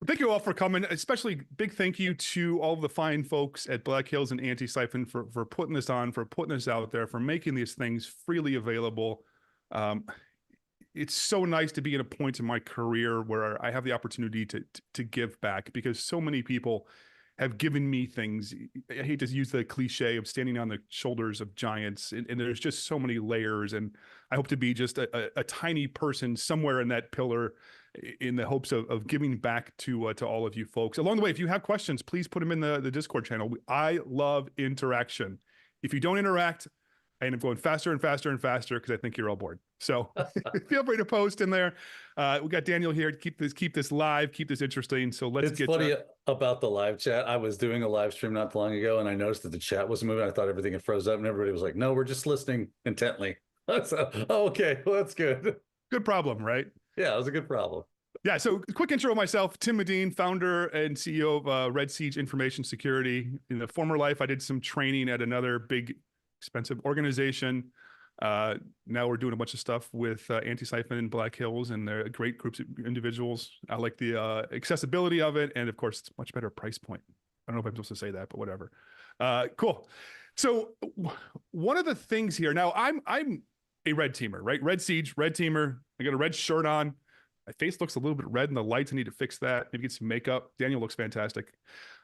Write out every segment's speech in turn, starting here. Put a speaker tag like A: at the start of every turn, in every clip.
A: Thank you all for coming, especially big thank you to all of the fine folks at Black Hills and Antisyphon for putting this on, for putting this out there, for making these things freely available. It's so nice to be at a point in my career where I have the opportunity to give back, because so many people have given me things. I hate to use the cliche of standing on the shoulders of giants, and there's just so many layers, and I hope to be just a tiny person somewhere in that pillar, in the hopes of giving back to all of you folks. Along the way, if you have questions, please put them in the Discord channel. I love interaction. If you don't interact, I end up going faster and faster and faster because I think you're all bored. So feel free to post in there. We got Daniel here to keep this live, keep this interesting. So let's get.
B: It's funny about the live chat. I was doing a live stream not too long ago, and I noticed that the chat wasn't moving. I thought everything had froze up, and everybody was like, "No, we're just listening intently." So, okay, well, that's good.
A: Good problem, right?
B: Yeah, it was a good problem.
A: Yeah, so quick intro of myself, Tim Medin, founder and CEO of Red Siege Information Security. In the former life, I did some training at another big, expensive organization. Now we're doing a bunch of stuff with Antisyphon and Black Hills, and they're great groups of individuals. I like the accessibility of it, and of course, it's a much better price point. I don't know if I'm supposed to say that, but whatever. Cool. So one of the things here, now I'm a red teamer, right? Red Siege, red teamer. I got a red shirt on. My face looks a little bit red in the lights. I need to fix that. Maybe get some makeup. Daniel looks fantastic.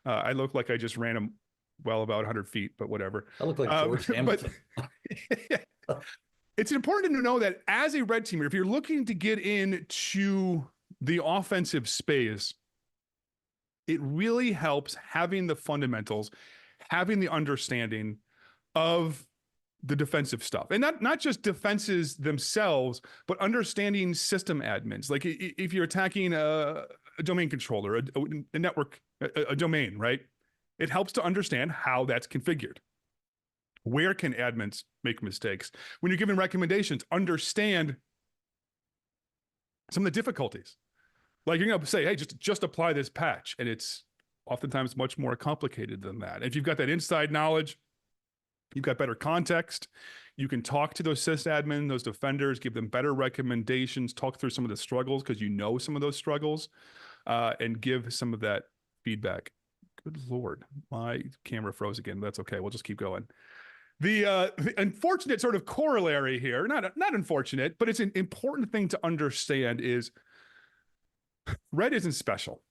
A: I look like I just ran him well about 100 feet, but whatever.
B: I look like George Hamilton.
A: It's important to know that as a red teamer, if you're looking to get into the offensive space, it really helps having the fundamentals, having the understanding of the defensive stuff, and not just defenses themselves, but understanding system admins. Like if you're attacking a domain controller, a network, a domain, right? It helps to understand how that's configured. Where can admins make mistakes? When you're giving recommendations, understand some of the difficulties. Like you're gonna say, hey, just apply this patch, and it's oftentimes much more complicated than that. If you've got that inside knowledge, you've got better context, you can talk to those sysadmin, those defenders, give them better recommendations, talk through some of the struggles because you know some of those struggles, and give some of that feedback. Good Lord, my camera froze again. That's okay. We'll just keep going. The unfortunate sort of corollary here, not unfortunate, but it's an important thing to understand, is red isn't special.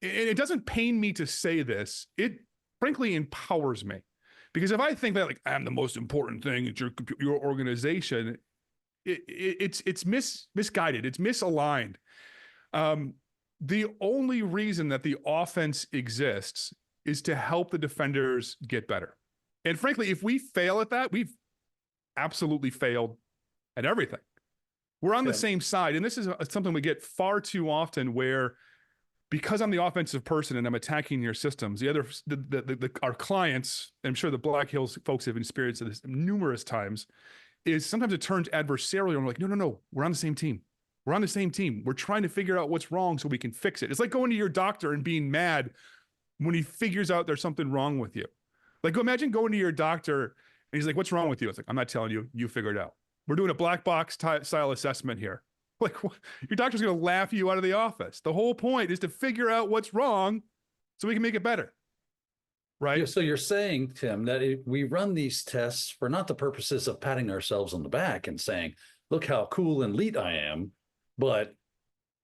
A: And it doesn't pain me to say this. It frankly empowers me. Because if I think that like I'm the most important thing at your organization, it's misguided, it's misaligned. The only reason that the offense exists is to help the defenders get better. And frankly, if we fail at that, we've absolutely failed at everything. We're on the same side, and this is something we get far too often, where because I'm the offensive person and I'm attacking your systems, our clients, I'm sure the Black Hills folks have experienced this numerous times, is sometimes it turns adversarial. And we're like, no, we're on the same team. We're on the same team. We're trying to figure out what's wrong so we can fix it. It's like going to your doctor and being mad when he figures out there's something wrong with you. Like, imagine going to your doctor and he's like, what's wrong with you? It's like, I'm not telling you, you figure it out. We're doing a black box style assessment here. Like, your doctor's going to laugh you out of the office. The whole point is to figure out what's wrong so we can make it better. Right?
B: Yeah, so you're saying, Tim, that we run these tests for not the purposes of patting ourselves on the back and saying, look how cool and elite I am, but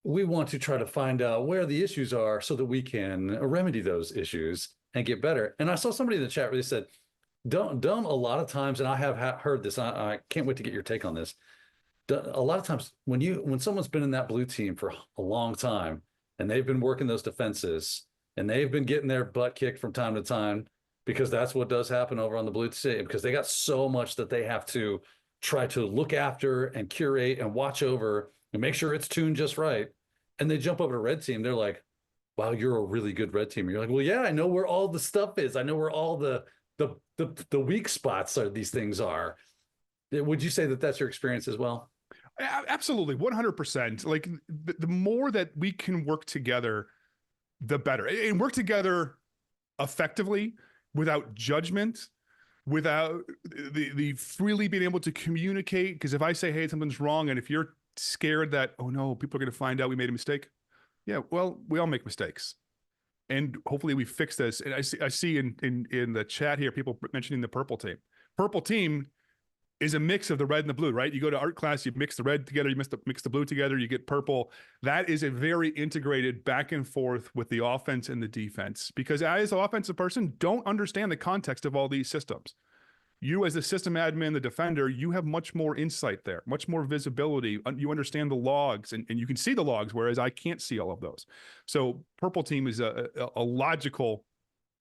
B: we want to try to find out where the issues are so that we can remedy those issues and get better. And I saw somebody in the chat really said, don't a lot of times, and I have heard this, I can't wait to get your take on this. A lot of times when someone's been in that blue team for a long time and they've been working those defenses and they've been getting their butt kicked from time to time, because that's what does happen over on the blue team, because they got so much that they have to try to look after and curate and watch over and make sure it's tuned just right. And they jump over to red team. They're like, wow, you're a really good red team. And you're like, well, yeah, I know where all the stuff is. I know where all the weak spots are. These things are. Would you say that that's your experience as well?
A: Absolutely, 100%. Like the more that we can work together, the better, and work together effectively without judgment, without the freely being able to communicate. Because if I say, hey, something's wrong, and if you're scared that, oh no, people are going to find out we made a mistake, Yeah, well, we all make mistakes, and hopefully we fix this. And I see in the chat here people mentioning the purple team. Purple team is a mix of the red and the blue, right? You go to art class, you mix the red together, you mix the blue together, you get purple. That is a very integrated back and forth with the offense and the defense. Because as an offensive person, don't understand the context of all these systems. You as the system admin, the defender, you have much more insight there, much more visibility. You understand the logs and you can see the logs, whereas I can't see all of those. So purple team is a logical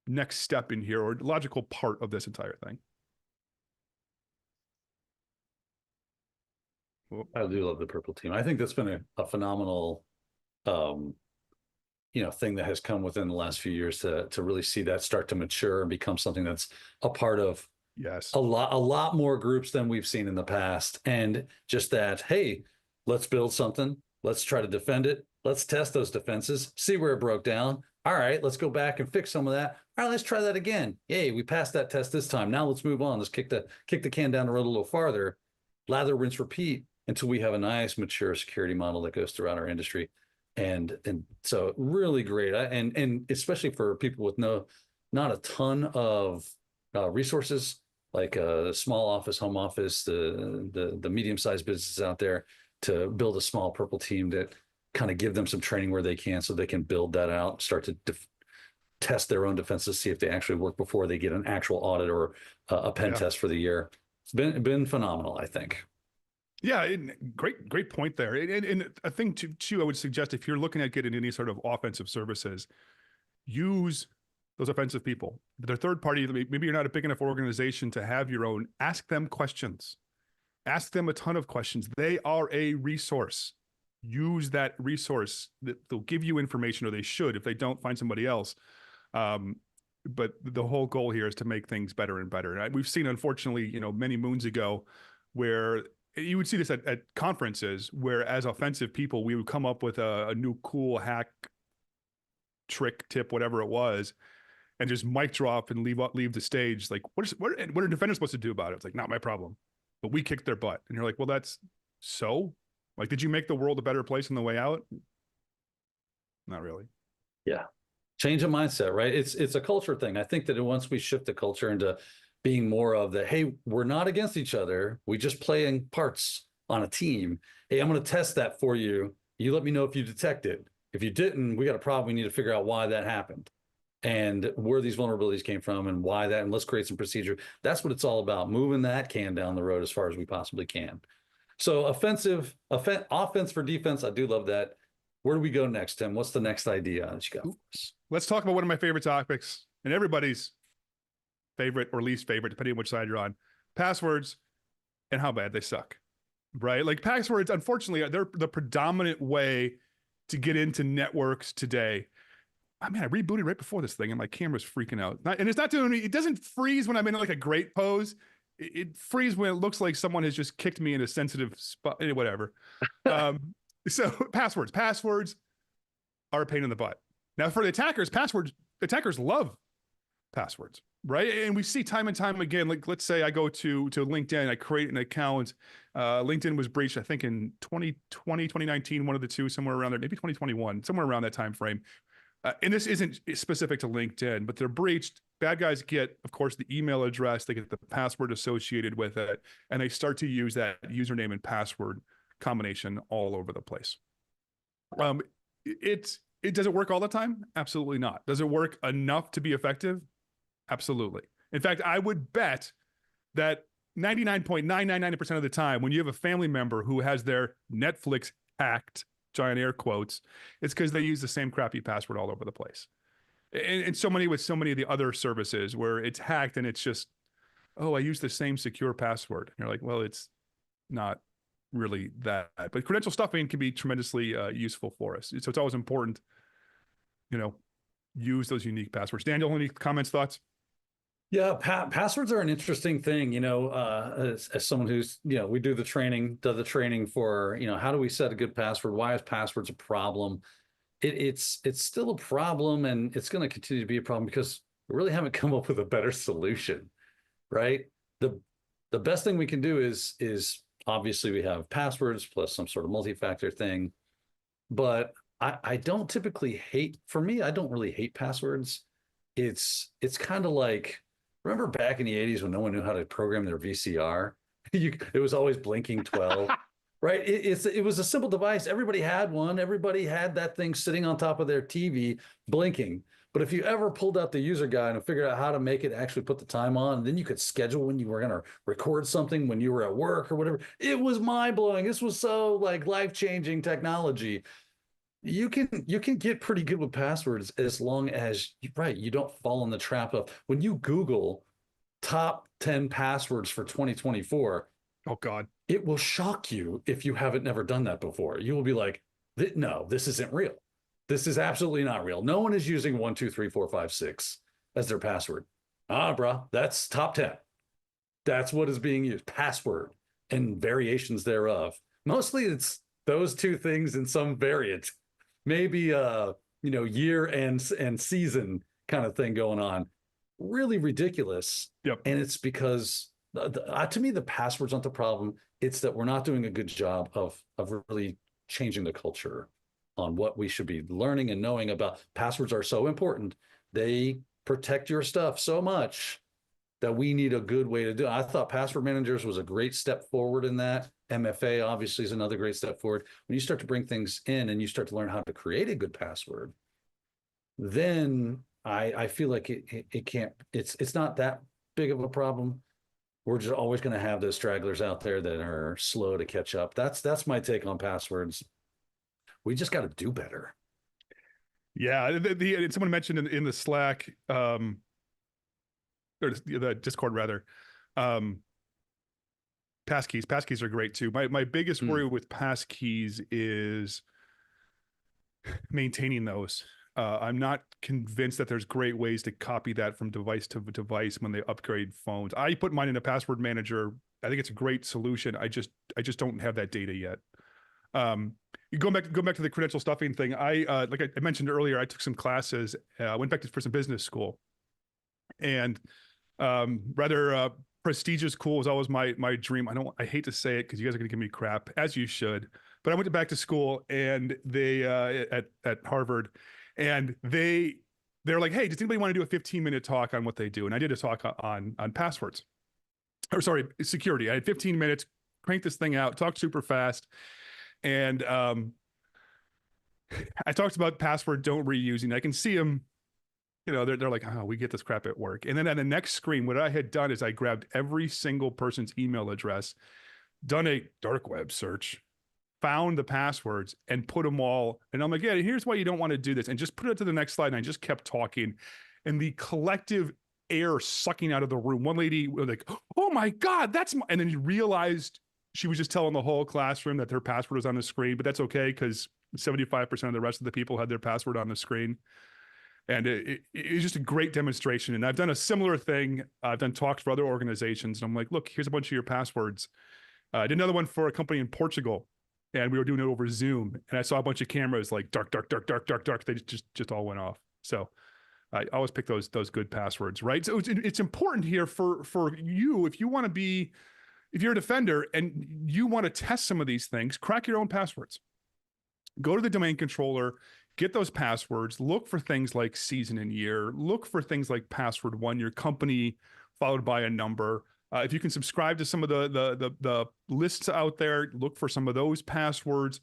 A: next step in here, or logical part of this entire thing.
B: I do love the purple team. I think that's been a phenomenal, thing that has come within the last few years to really see that start to mature and become something that's a part of
A: Yes.
B: a lot more groups than we've seen in the past. And just that, hey, let's build something. Let's try to defend it. Let's test those defenses, see where it broke down. All right, let's go back and fix some of that. All right, let's try that again. Yay, we passed that test this time. Now let's move on. Let's kick the can down the road a little farther. Lather, rinse, repeat until we have a nice, mature security model that goes throughout our industry. And so really great. And especially for people with not a ton of resources, like a small office, home office, the medium-sized businesses out there, to build a small purple team that kind of give them some training where they can, so they can build that out, start to test their own defenses, see if they actually work before they get an actual audit or a pen test for the year. It's been phenomenal, I think.
A: Yeah, great point there. And a thing too, I would suggest, if you're looking at getting any sort of offensive services, use those offensive people. If they're third party, maybe you're not a big enough organization to have your own. Ask them questions. Ask them a ton of questions. They are a resource. Use that resource. They'll give you information, or they should. If they don't, find somebody else. But the whole goal here is to make things better and better. And we've seen, unfortunately, many moons ago, where you would see this at conferences, where as offensive people, we would come up with a new cool hack, trick, tip, whatever it was, and just mic drop and leave the stage. Like, what are defenders supposed to do about it? It's like, not my problem. But we kicked their butt. And you're like, well, that's so? Like, did you make the world a better place on the way out? Not really.
B: Yeah. Change of mindset, right? It's a culture thing. I think that once we shift the culture into being more of the, hey, we're not against each other, we just playing parts on a team. Hey, I'm going to test that for you. You let me know if you detect it. If you didn't, we got a problem. We need to figure out why that happened and where these vulnerabilities came from and why that, and let's create some procedure. That's what it's all about, moving that can down the road as far as we possibly can. So offense for defense, I do love that. Where do we go next, Tim? What's the next idea that you got for us?
A: Let's talk about one of my favorite topics, and everybody's favorite or least favorite, depending on which side you're on: passwords and how bad they suck, right? Like, passwords, unfortunately, they're the predominant way to get into networks today. I mean, I rebooted right before this thing and my camera's freaking out. And it's not doing it doesn't freeze when I'm in like a great pose. It freezes when it looks like someone has just kicked me in a sensitive spot, whatever. So passwords are a pain in the butt. Now, for the attackers love passwords, right? And we see time and time again, like, let's say I go to LinkedIn, I create an account. LinkedIn was breached, I think, in 2020, 2019, one of the two, somewhere around there, maybe 2021, somewhere around that time frame. And this isn't specific to LinkedIn, but they're breached. Bad guys get, of course, the email address, they get the password associated with it, and they start to use that username and password combination all over the place. Does it work all the time? Absolutely not. Does it work enough to be effective? Absolutely. In fact, I would bet that 99.999% of the time, when you have a family member who has their Netflix hacked, giant air quotes, it's because they use the same crappy password all over the place. And so many with so many of the other services where it's hacked and it's just, oh, I use the same secure password. And you're like, well, it's not really that. But credential stuffing can be tremendously useful for us. So it's always important, use those unique passwords. Daniel, any comments, thoughts?
B: Yeah, passwords are an interesting thing, as someone who's, we does the training for, how do we set a good password? Why is passwords a problem? It's still a problem, and it's going to continue to be a problem because we really haven't come up with a better solution, right? The best thing we can do is obviously we have passwords plus some sort of multi-factor thing, but I don't typically hate, for me, I don't really hate passwords. It's kind of like, remember back in the 80s when no one knew how to program their VCR? It was always blinking 12, right? It was a simple device. Everybody had one. Everybody had that thing sitting on top of their TV blinking. But if you ever pulled out the user guide and figured out how to make it actually put the time on, then you could schedule when you were going to record something when you were at work or whatever. It was mind blowing. This was so like life changing technology. You can get pretty good with passwords as long as right, you don't fall in the trap of when you Google top 10 passwords for 2024.
A: Oh God.
B: It will shock you if you haven't never done that before. You will be like, no, this isn't real. This is absolutely not real. No one is using 1 2 3 4 5 6 as their password. Ah, bro, that's top 10. That's what is being used. Password and variations thereof. Mostly it's those two things in some variant. Maybe year and season kind of thing going on. Really ridiculous.
A: Yep.
B: And it's because to me the passwords aren't the problem. It's that we're not doing a good job of really changing the culture on what we should be learning and knowing about. Passwords are so important. They protect your stuff so much that we need a good way to do it. I thought password managers was a great step forward in that. MFA obviously is another great step forward. When you start to bring things in and you start to learn how to create a good password, then I feel like it can't, it's not that big of a problem. We're just always going to have those stragglers out there that are slow to catch up. That's my take on passwords. We just got to do better.
A: Yeah. Someone mentioned in the Slack, or the Discord rather, passkeys. Passkeys are great too. My biggest worry with passkeys is maintaining those. I'm not convinced that there's great ways to copy that from device to device when they upgrade phones. I put mine in a password manager. I think it's a great solution. I just don't have that data yet. Go back to the credential stuffing thing. Like I mentioned earlier, I took some classes. I went back for some business school, and rather prestigious school was always my dream. I hate to say it because you guys are going to give me crap, as you should. But I went back to school, and they at Harvard, and they're like, hey, does anybody want to do a 15-minute talk on what they do? And I did a talk on passwords, or sorry, security. I had 15 minutes, cranked this thing out, talked super fast, and I talked about password don't reusing. I can see them. They're like, oh, we get this crap at work. And then on the next screen, what I had done is I grabbed every single person's email address, done a dark web search, found the passwords, and put them all. And I'm like, yeah, here's why you don't want to do this. And just put it to the next slide. And I just kept talking. And the collective air sucking out of the room. One lady was like, oh my God, and then you realized she was just telling the whole classroom that her password was on the screen, but that's okay because 75% of the rest of the people had their password on the screen. And it's just a great demonstration. And I've done a similar thing. I've done talks for other organizations. And I'm like, look, here's a bunch of your passwords. I did another one for a company in Portugal, and we were doing it over Zoom. And I saw a bunch of cameras like dark. They just all went off. So I always pick those good passwords, right? So it's important here for you, if you're a defender and you want to test some of these things, crack your own passwords. Go to the domain controller, get those passwords, look for things like season and year, look for things like password one, your company followed by a number. If you can subscribe to some of the lists out there, look for some of those passwords,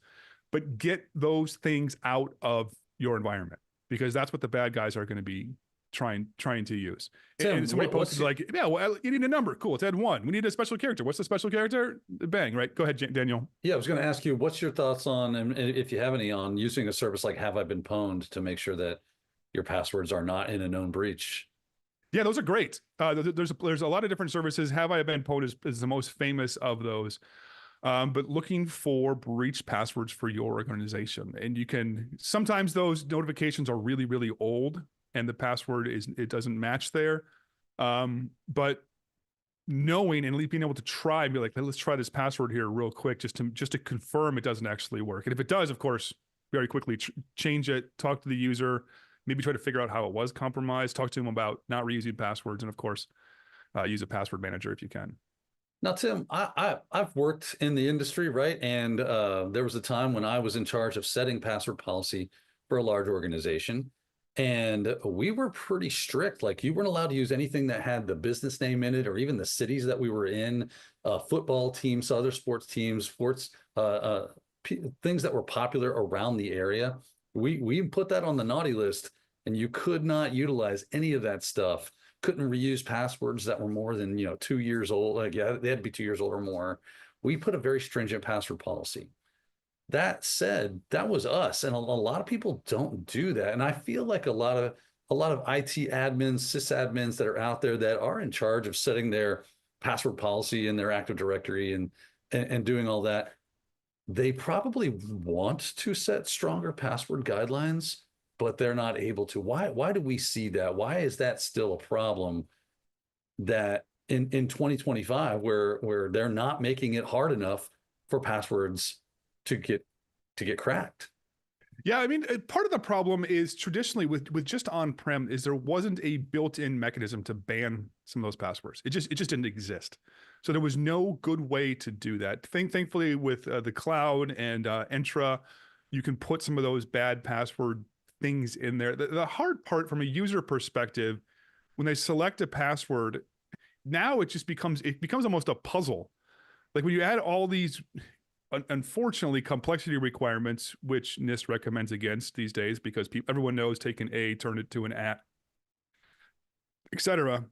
A: but get those things out of your environment because that's what the bad guys are going to be trying to use.
B: Tim,
A: and somebody posted like, yeah, well, you need a number. Cool. Let's add one. We need a special character. What's the special character? Bang. Right. Go ahead, Daniel.
B: Yeah, I was going to ask you, what's your thoughts on, and if you have any, on using a service like Have I Been Pwned to make sure that your passwords are not in a known breach?
A: Yeah, those are great. There's a lot of different services. Have I Been Pwned is the most famous of those. But looking for breach passwords for your organization. And sometimes those notifications are really, really old and the password it doesn't match there. But knowing and being able to try and be like, let's try this password here real quick just to confirm it doesn't actually work. And if it does, of course, very quickly change it, talk to the user, maybe try to figure out how it was compromised, talk to them about not reusing passwords, and of course, use a password manager if you can.
B: Now, Tim, I've worked in the industry, right? And there was a time when I was in charge of setting password policy for a large organization. And we were pretty strict. Like you weren't allowed to use anything that had the business name in it or even the cities that we were in, football teams, other sports teams, things that were popular around the area. We put that on the naughty list, and you could not utilize any of that stuff. Couldn't reuse passwords that were more than 2 years old. Like, yeah, they had to be 2 years old or more. We put a very stringent password policy. That said, that was us, and a lot of people don't do that. And I feel like a lot of IT admins, sysadmins that are out there that are in charge of setting their password policy in their Active Directory and doing all that, they probably want to set stronger password guidelines, but they're not able to. Why do we see that? Why is that still a problem that in 2025 where they're not making it hard enough for passwords to get cracked?
A: Yeah, I mean, part of the problem is traditionally with just on-prem is there wasn't a built-in mechanism to ban some of those passwords. It just didn't exist. So there was no good way to do that. Thankfully, with the cloud and Entra, you can put some of those bad password things in there. The hard part from a user perspective, when they select a password, now it becomes almost a puzzle. Like when you add all these unfortunately complexity requirements, which NIST recommends against these days because everyone knows take an A, turn it to an at, etc.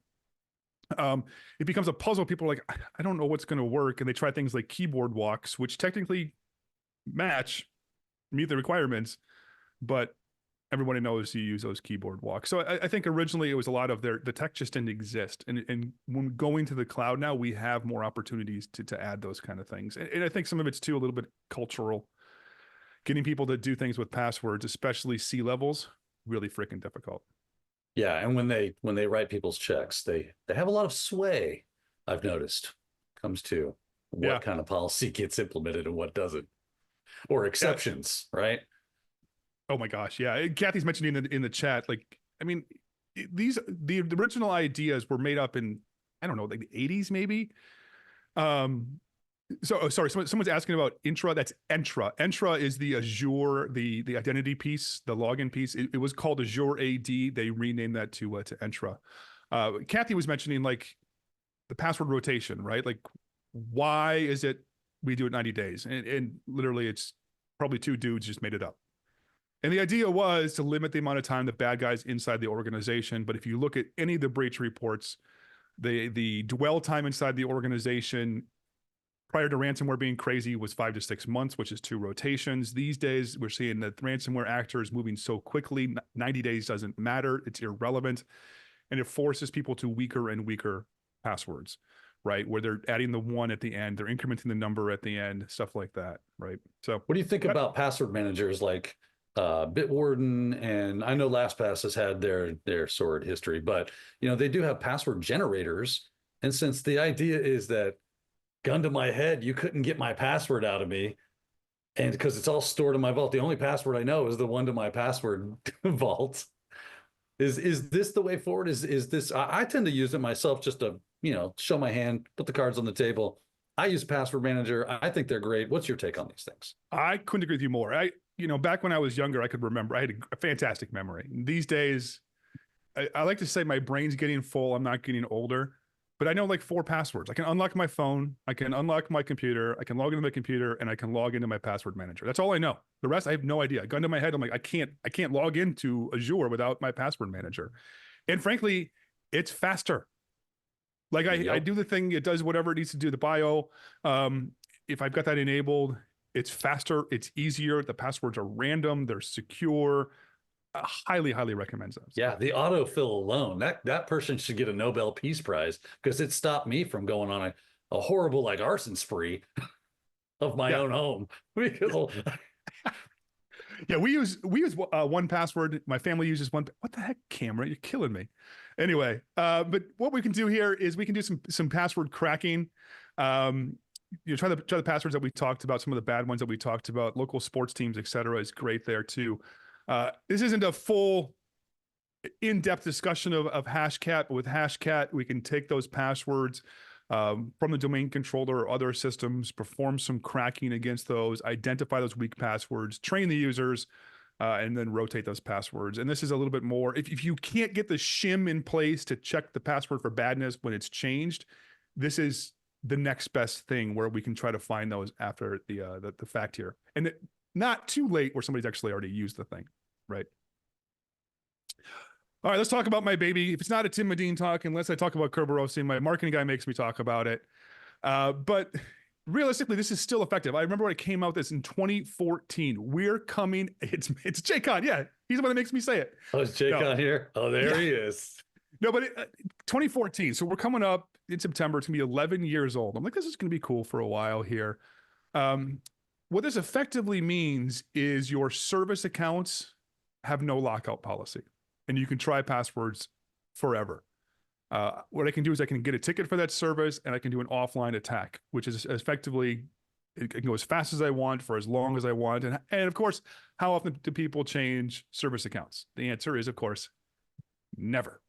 A: It becomes a puzzle. People are like, I don't know what's going to work, and they try things like keyboard walks, which technically meet the requirements, but everybody knows you use those keyboard walks. So I think originally it was a lot of the tech just didn't exist. And when going to the cloud now, we have more opportunities to add those kind of things. And I think some of it's too a little bit cultural. Getting people to do things with passwords, especially C levels, really freaking difficult.
B: Yeah, and when they write people's checks, they have a lot of sway, I've noticed, comes to
A: Yeah.
B: what kind of policy gets implemented and what doesn't, or
A: Yeah.
B: exceptions, right?
A: Oh my gosh. Yeah. Kathy's mentioning in the chat, like, I mean, the original ideas were made up in, I don't know, like the 80s maybe. Sorry, someone's asking about Intra. That's Entra. Entra is the Azure, the identity piece, the login piece. It was called Azure AD. They renamed that to Entra. Kathy was mentioning like the password rotation, right? Like, why is it we do it 90 days? And literally, it's probably two dudes just made it up. And the idea was to limit the amount of time that bad guys inside the organization. But if you look at any of the breach reports, the dwell time inside the organization prior to ransomware being crazy was 5 to 6 months, which is 2 rotations. These days, we're seeing that ransomware actor is moving so quickly. 90 days doesn't matter. It's irrelevant. And it forces people to weaker and weaker passwords, right? Where they're adding the 1 at the end, they're incrementing the number at the end, stuff like that, right? So
B: What do you think about password managers like Bitwarden? And I know LastPass has had their sordid history, but they do have password generators. And since the idea is that, gun to my head, you couldn't get my password out of me, and because it's all stored in my vault, the only password I know is the one to my password vault. Is this the way forward? Is this? I tend to use it myself just to show my hand, put the cards on the table. I use password manager. I think they're great. What's your take on these things?
A: I couldn't agree with you more. Back when I was younger, I could remember. I had a fantastic memory. These days, I like to say my brain's getting full. I'm not getting older, but I know like 4 passwords. I can unlock my phone. I can unlock my computer. I can log into my computer, and I can log into my password manager. That's all I know. The rest, I have no idea. Gun to my head, I'm like, I can't log into Azure without my password manager. And frankly, it's faster. Like I do the thing, it does whatever it needs to do, the bio. If I've got that enabled, it's faster, it's easier. The passwords are random, they're secure. Highly, highly recommend those.
B: Yeah, the autofill alone, that person should get a Nobel Peace Prize because it stopped me from going on a horrible like arson spree of my own home.
A: Yeah, we use 1Password. My family uses one. What the heck, camera? You're killing me. Anyway, but what we can do here is we can do some password cracking. Try the passwords that we talked about. Some of the bad ones that we talked about. Local sports teams, etc., is great there too. This isn't a full in-depth discussion of Hashcat, but with Hashcat, we can take those passwords, from the domain controller or other systems, perform some cracking against those, identify those weak passwords, train the users, and then rotate those passwords. And this is a little bit more, if you can't get the shim in place to check the password for badness when it's changed, this is the next best thing where we can try to find those after the fact here. And not too late where somebody's actually already used the thing, right? All right, let's talk about my baby. If it's not a Tim Medin talk, unless I talk about Kerberoasting, my marketing guy makes me talk about it. But realistically, this is still effective. I remember when it came out this in 2014. We're coming. It's Jaycon. Yeah, he's the one that makes me say it.
B: Oh, is Jaycon here? Oh, there he is.
A: No, but 2014. So we're coming up in September. It's gonna be 11 years old. I'm like, this is gonna be cool for a while here. What this effectively means is your service accounts have no lockout policy, and you can try passwords forever. What I can do is I can get a ticket for that service, and I can do an offline attack, which is effectively, it can go as fast as I want for as long as I want. And of course, how often do people change service accounts? The answer is, of course, never.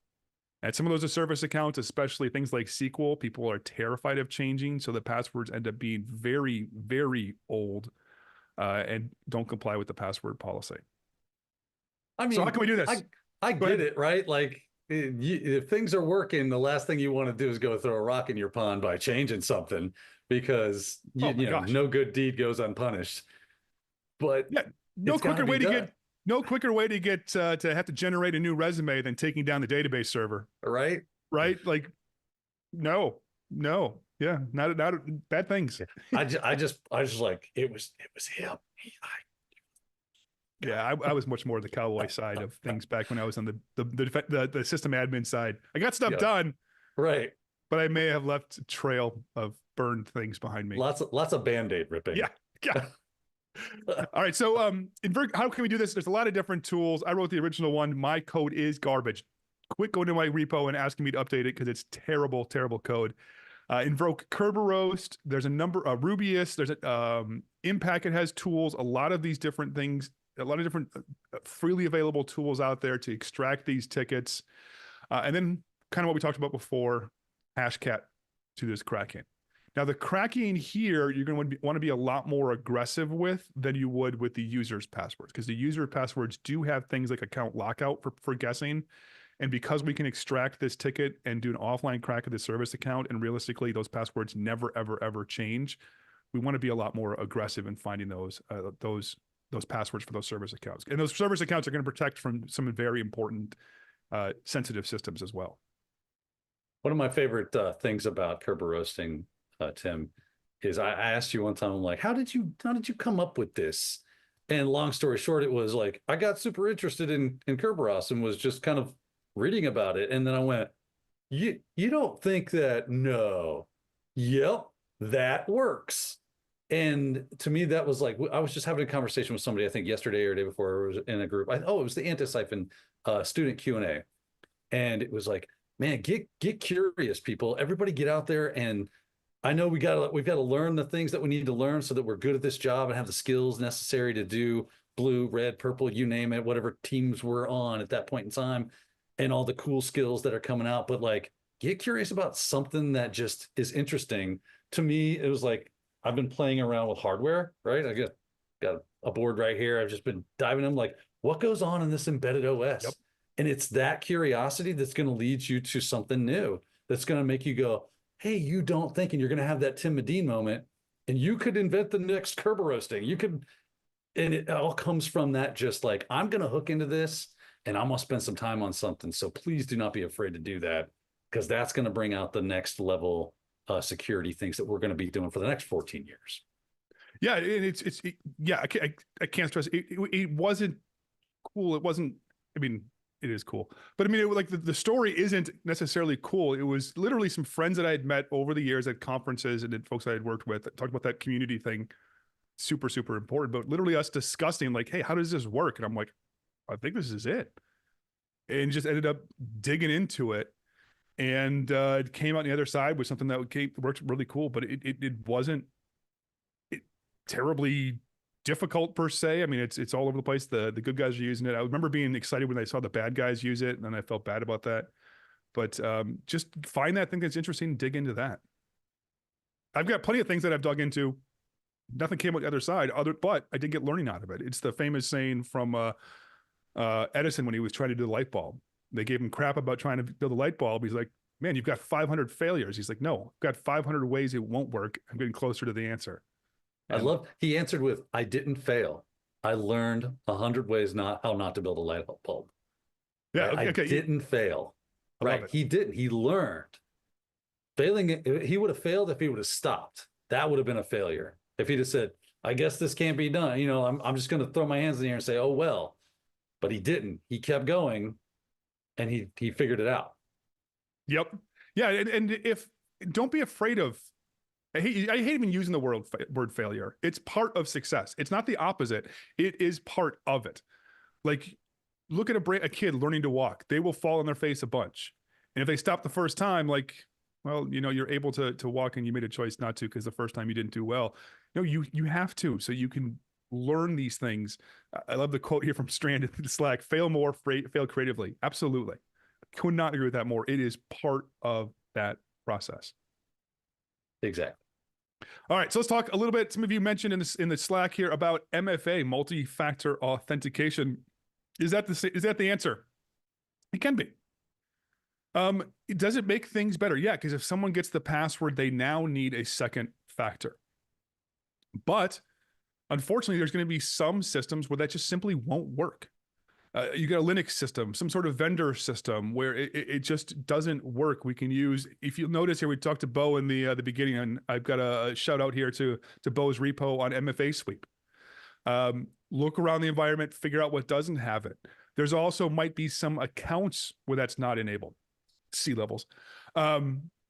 A: And some of those are service accounts, especially things like SQL, people are terrified of changing. So the passwords end up being very, very old and don't comply with the password policy.
B: I mean,
A: so how can we do this?
B: I get it, right? Like, if things are working, the last thing you want to do is go throw a rock in your pond by changing something, because you know, no good deed goes unpunished. But
A: yeah, no quicker way to get to have to generate a new resume than taking down the database server.
B: Right.
A: Like, no, yeah, not bad things.
B: I just like, it was him.
A: Yeah, I was much more the cowboy side of things back when I was on the system admin side. I got stuff done,
B: right?
A: But I may have left a trail of burned things behind me.
B: Lots of Band-Aid ripping.
A: Yeah. All right, so how can we do this? There's a lot of different tools. I wrote the original one. My code is garbage. Quit going to my repo and asking me to update it because it's terrible code. Invoke Kerberoast. There's a number of Rubius. There's Impact. It has tools. A lot of these different things. A lot of different freely available tools out there to extract these tickets. And then kind of what we talked about before, Hashcat to this cracking. Now the cracking here, you're going to want to be a lot more aggressive with than you would with the user's passwords, because the user passwords do have things like account lockout for guessing. And because we can extract this ticket and do an offline crack of the service account, and realistically those passwords never, ever change, we want to be a lot more aggressive in finding those passwords for those service accounts. And those service accounts are going to protect from some very important sensitive systems as well.
B: One of my favorite things about Kerberoasting, Tim, is I asked you one time, I'm like, how did you come up with this? And long story short, it was like, I got super interested in Kerberos and was just kind of reading about it. And then I went, you don't think that? No. Yep, that works. And to me, that was like, I was just having a conversation with somebody, I think yesterday or the day before, it was in a group. It was the Antisyphon student Q&A. And it was like, man, get curious, people. Everybody get out there. And I know we've got to learn the things that we need to learn so that we're good at this job and have the skills necessary to do blue, red, purple, you name it, whatever teams we're on at that point in time, and all the cool skills that are coming out. But like, get curious about something that just is interesting. To me, it was like, I've been playing around with hardware, right? I got a board right here. I've just been diving in, like, what goes on in this embedded OS? Yep. And it's that curiosity that's going to lead you to something new, that's going to make you go, hey, you don't think, and you're going to have that Tim Medin moment, and you could invent the next Kerberoasting. You could, and it all comes from that, just like, I'm going to hook into this and I'm going to spend some time on something. So please do not be afraid to do that, because that's going to bring out the next level security things that we're going to be doing for the next 14 years.
A: Yeah, I can't stress it wasn't cool. It wasn't, I mean, it is cool, but I mean, like the story isn't necessarily cool. It was literally some friends that I had met over the years at conferences and then folks I had worked with that talked about that community thing. Super important, but literally us discussing like, hey, how does this work? And I'm like, I think this is it. And just ended up digging into it. And it came out on the other side with something that worked really cool, but it wasn't terribly difficult per se. I mean, it's all over the place. The good guys are using it. I remember being excited when I saw the bad guys use it, and then I felt bad about that. But just find that thing that's interesting, dig into that. I've got plenty of things that I've dug into. Nothing came out the other side, but I did get learning out of it. It's the famous saying from Edison when he was trying to do the light bulb. They gave him crap about trying to build a light bulb. He's like, man, you've got 500 failures. He's like, no, I've got 500 ways it won't work. I'm getting closer to the answer. And
B: he answered with, I didn't fail. I learned 100 ways how not to build a light bulb.
A: Yeah,
B: right?
A: okay.
B: I didn't fail. Right. He didn't. He learned. Failing, he would have failed if he would have stopped. That would have been a failure. If he'd have said, I guess this can't be done. I'm just going to throw my hands in the air and say, oh, well. But he didn't. He kept going and he figured it out.
A: Yep. Yeah. And if don't be afraid of, I hate even using the word failure. It's part of success. It's not the opposite. It is part of it. Like, look at a kid learning to walk. They will fall on their face a bunch. And if they stop the first time, like, well, you're able to walk and you made a choice not to because the first time you didn't do well. No, you have to, so you can learn these things. I love the quote here from Strand in the Slack: fail more, fail creatively. Absolutely. Could not agree with that more. It is part of that process.
B: Exactly.
A: All right, so let's talk a little bit. Some of you mentioned in the Slack here about MFA, multi-factor authentication. Is that the answer? It can be. Does it make things better? Yeah, because if someone gets the password, they now need a second factor. But unfortunately, there's going to be some systems where that just simply won't work. You got a Linux system, some sort of vendor system where it just doesn't work. We can use, if you'll notice here, we talked to Bo in the beginning, and I've got a shout out here to Bo's repo on MFA sweep. Look around the environment, figure out what doesn't have it. There's also might be some accounts where that's not enabled, C levels.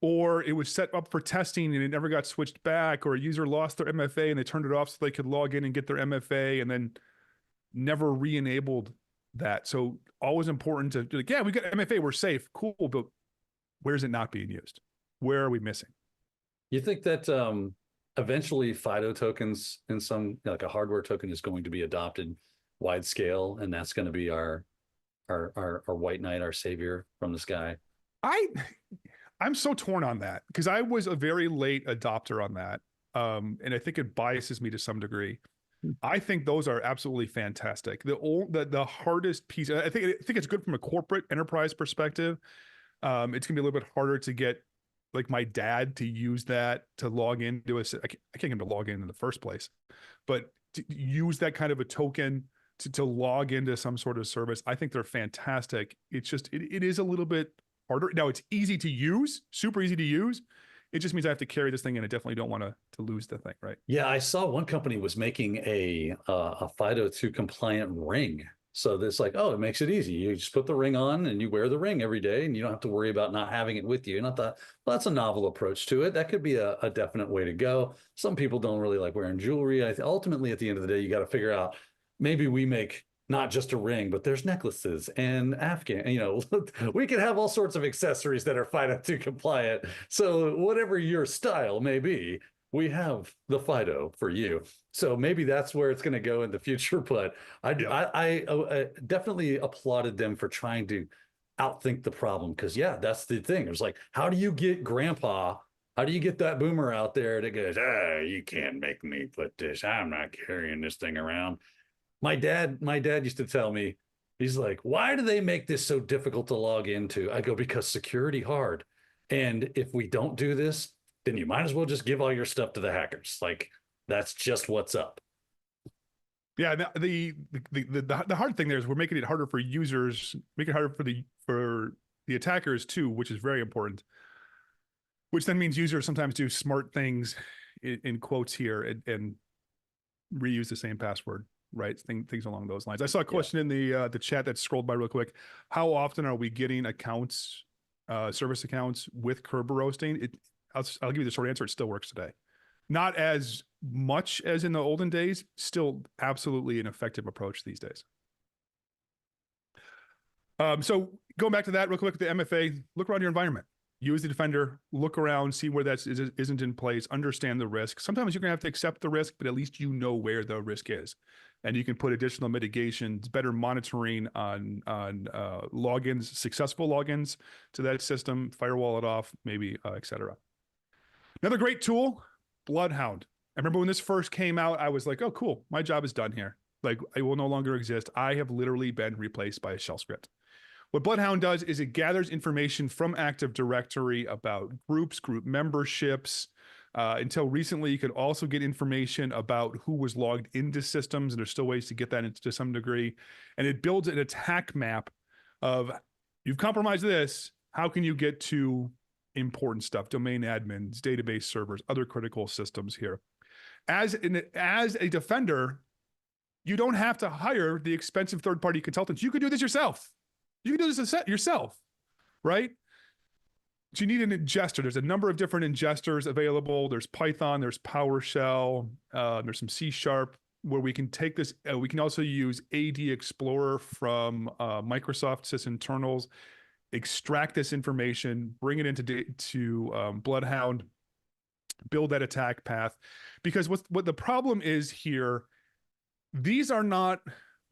A: Or it was set up for testing and it never got switched back, or a user lost their MFA and they turned it off so they could log in and get their MFA and then never re-enabled that. So always important to like, yeah, we got MFA, we're safe, cool, but where's it not being used? Where are we missing?
B: You think that eventually FIDO tokens in some, like a hardware token, is going to be adopted wide scale, and that's going to be our white knight, our savior from the sky?
A: I'm so torn on that because I was a very late adopter on that. And I think it biases me to some degree. I think those are absolutely fantastic. The hardest piece, I think it's good from a corporate enterprise perspective. It's gonna be a little bit harder to get like my dad to use that to log into I can't get him to log in the first place, but to use that kind of a token to log into some sort of service. I think they're fantastic. It's just, it is a little bit harder. Now it's easy to use, super easy to use. It just means I have to carry this thing, and I definitely don't want to lose the thing, right?
B: Yeah, I saw one company was making a FIDO2 compliant ring. So it's like, oh, it makes it easy. You just put the ring on and you wear the ring every day, and you don't have to worry about not having it with you. And I thought, well, that's a novel approach to it. That could be a definite way to go. Some people don't really like wearing jewelry. Ultimately, at the end of the day, you got to figure out, maybe we make not just a ring, but there's necklaces and Afghan, we can have all sorts of accessories that are FIDO2 compliant. So whatever your style may be, we have the FIDO for you. So maybe that's where it's going to go in the future. But I definitely applauded them for trying to outthink the problem. Because yeah, that's the thing. It was like, how do you get grandpa? How do you get that boomer out there that goes, you can't make me put this. I'm not carrying this thing around. My dad used to tell me, he's like, why do they make this so difficult to log into? I go, because security hard. And if we don't do this, then you might as well just give all your stuff to the hackers. Like, that's just what's up.
A: Yeah, the hard thing there is we're making it harder for users, make it harder for the attackers too, which is very important. Which then means users sometimes do smart things in quotes here and reuse the same password. Right, things along those lines. I saw a question in the chat that scrolled by real quick. How often are we getting accounts, service accounts with Kerberoasting? I'll give you the short answer. It still works today. Not as much as in the olden days. Still, absolutely an effective approach these days. So going back to that real quick, the MFA. Look around your environment. Use the defender. Look around. See where that isn't in place. Understand the risk. Sometimes you're gonna have to accept the risk, but at least you know where the risk is. And you can put additional mitigations, better monitoring on logins, successful logins to that system, firewall it off, maybe, et cetera. Another great tool Bloodhound. I remember when this first came out, I was like, oh, cool. My job is done here. Like, I will no longer exist. I have literally been replaced by a shell script. What Bloodhound does is it gathers information from Active Directory about groups, group memberships. Until recently, you could also get information about who was logged into systems, and there's still ways to get that to some degree. And it builds an attack map of, you've compromised this, how can you get to important stuff, domain admins, database servers, other critical systems here. As a defender, you don't have to hire the expensive third-party consultants. You can do this yourself. You can do this yourself, right? So you need an ingester. There's a number of different ingesters available. There's Python, there's PowerShell, there's some C# where we can take this. We can also use AD Explorer from Microsoft sysinternals, extract this information, bring it into Bloodhound, build that attack path. Because what the problem is here, these are not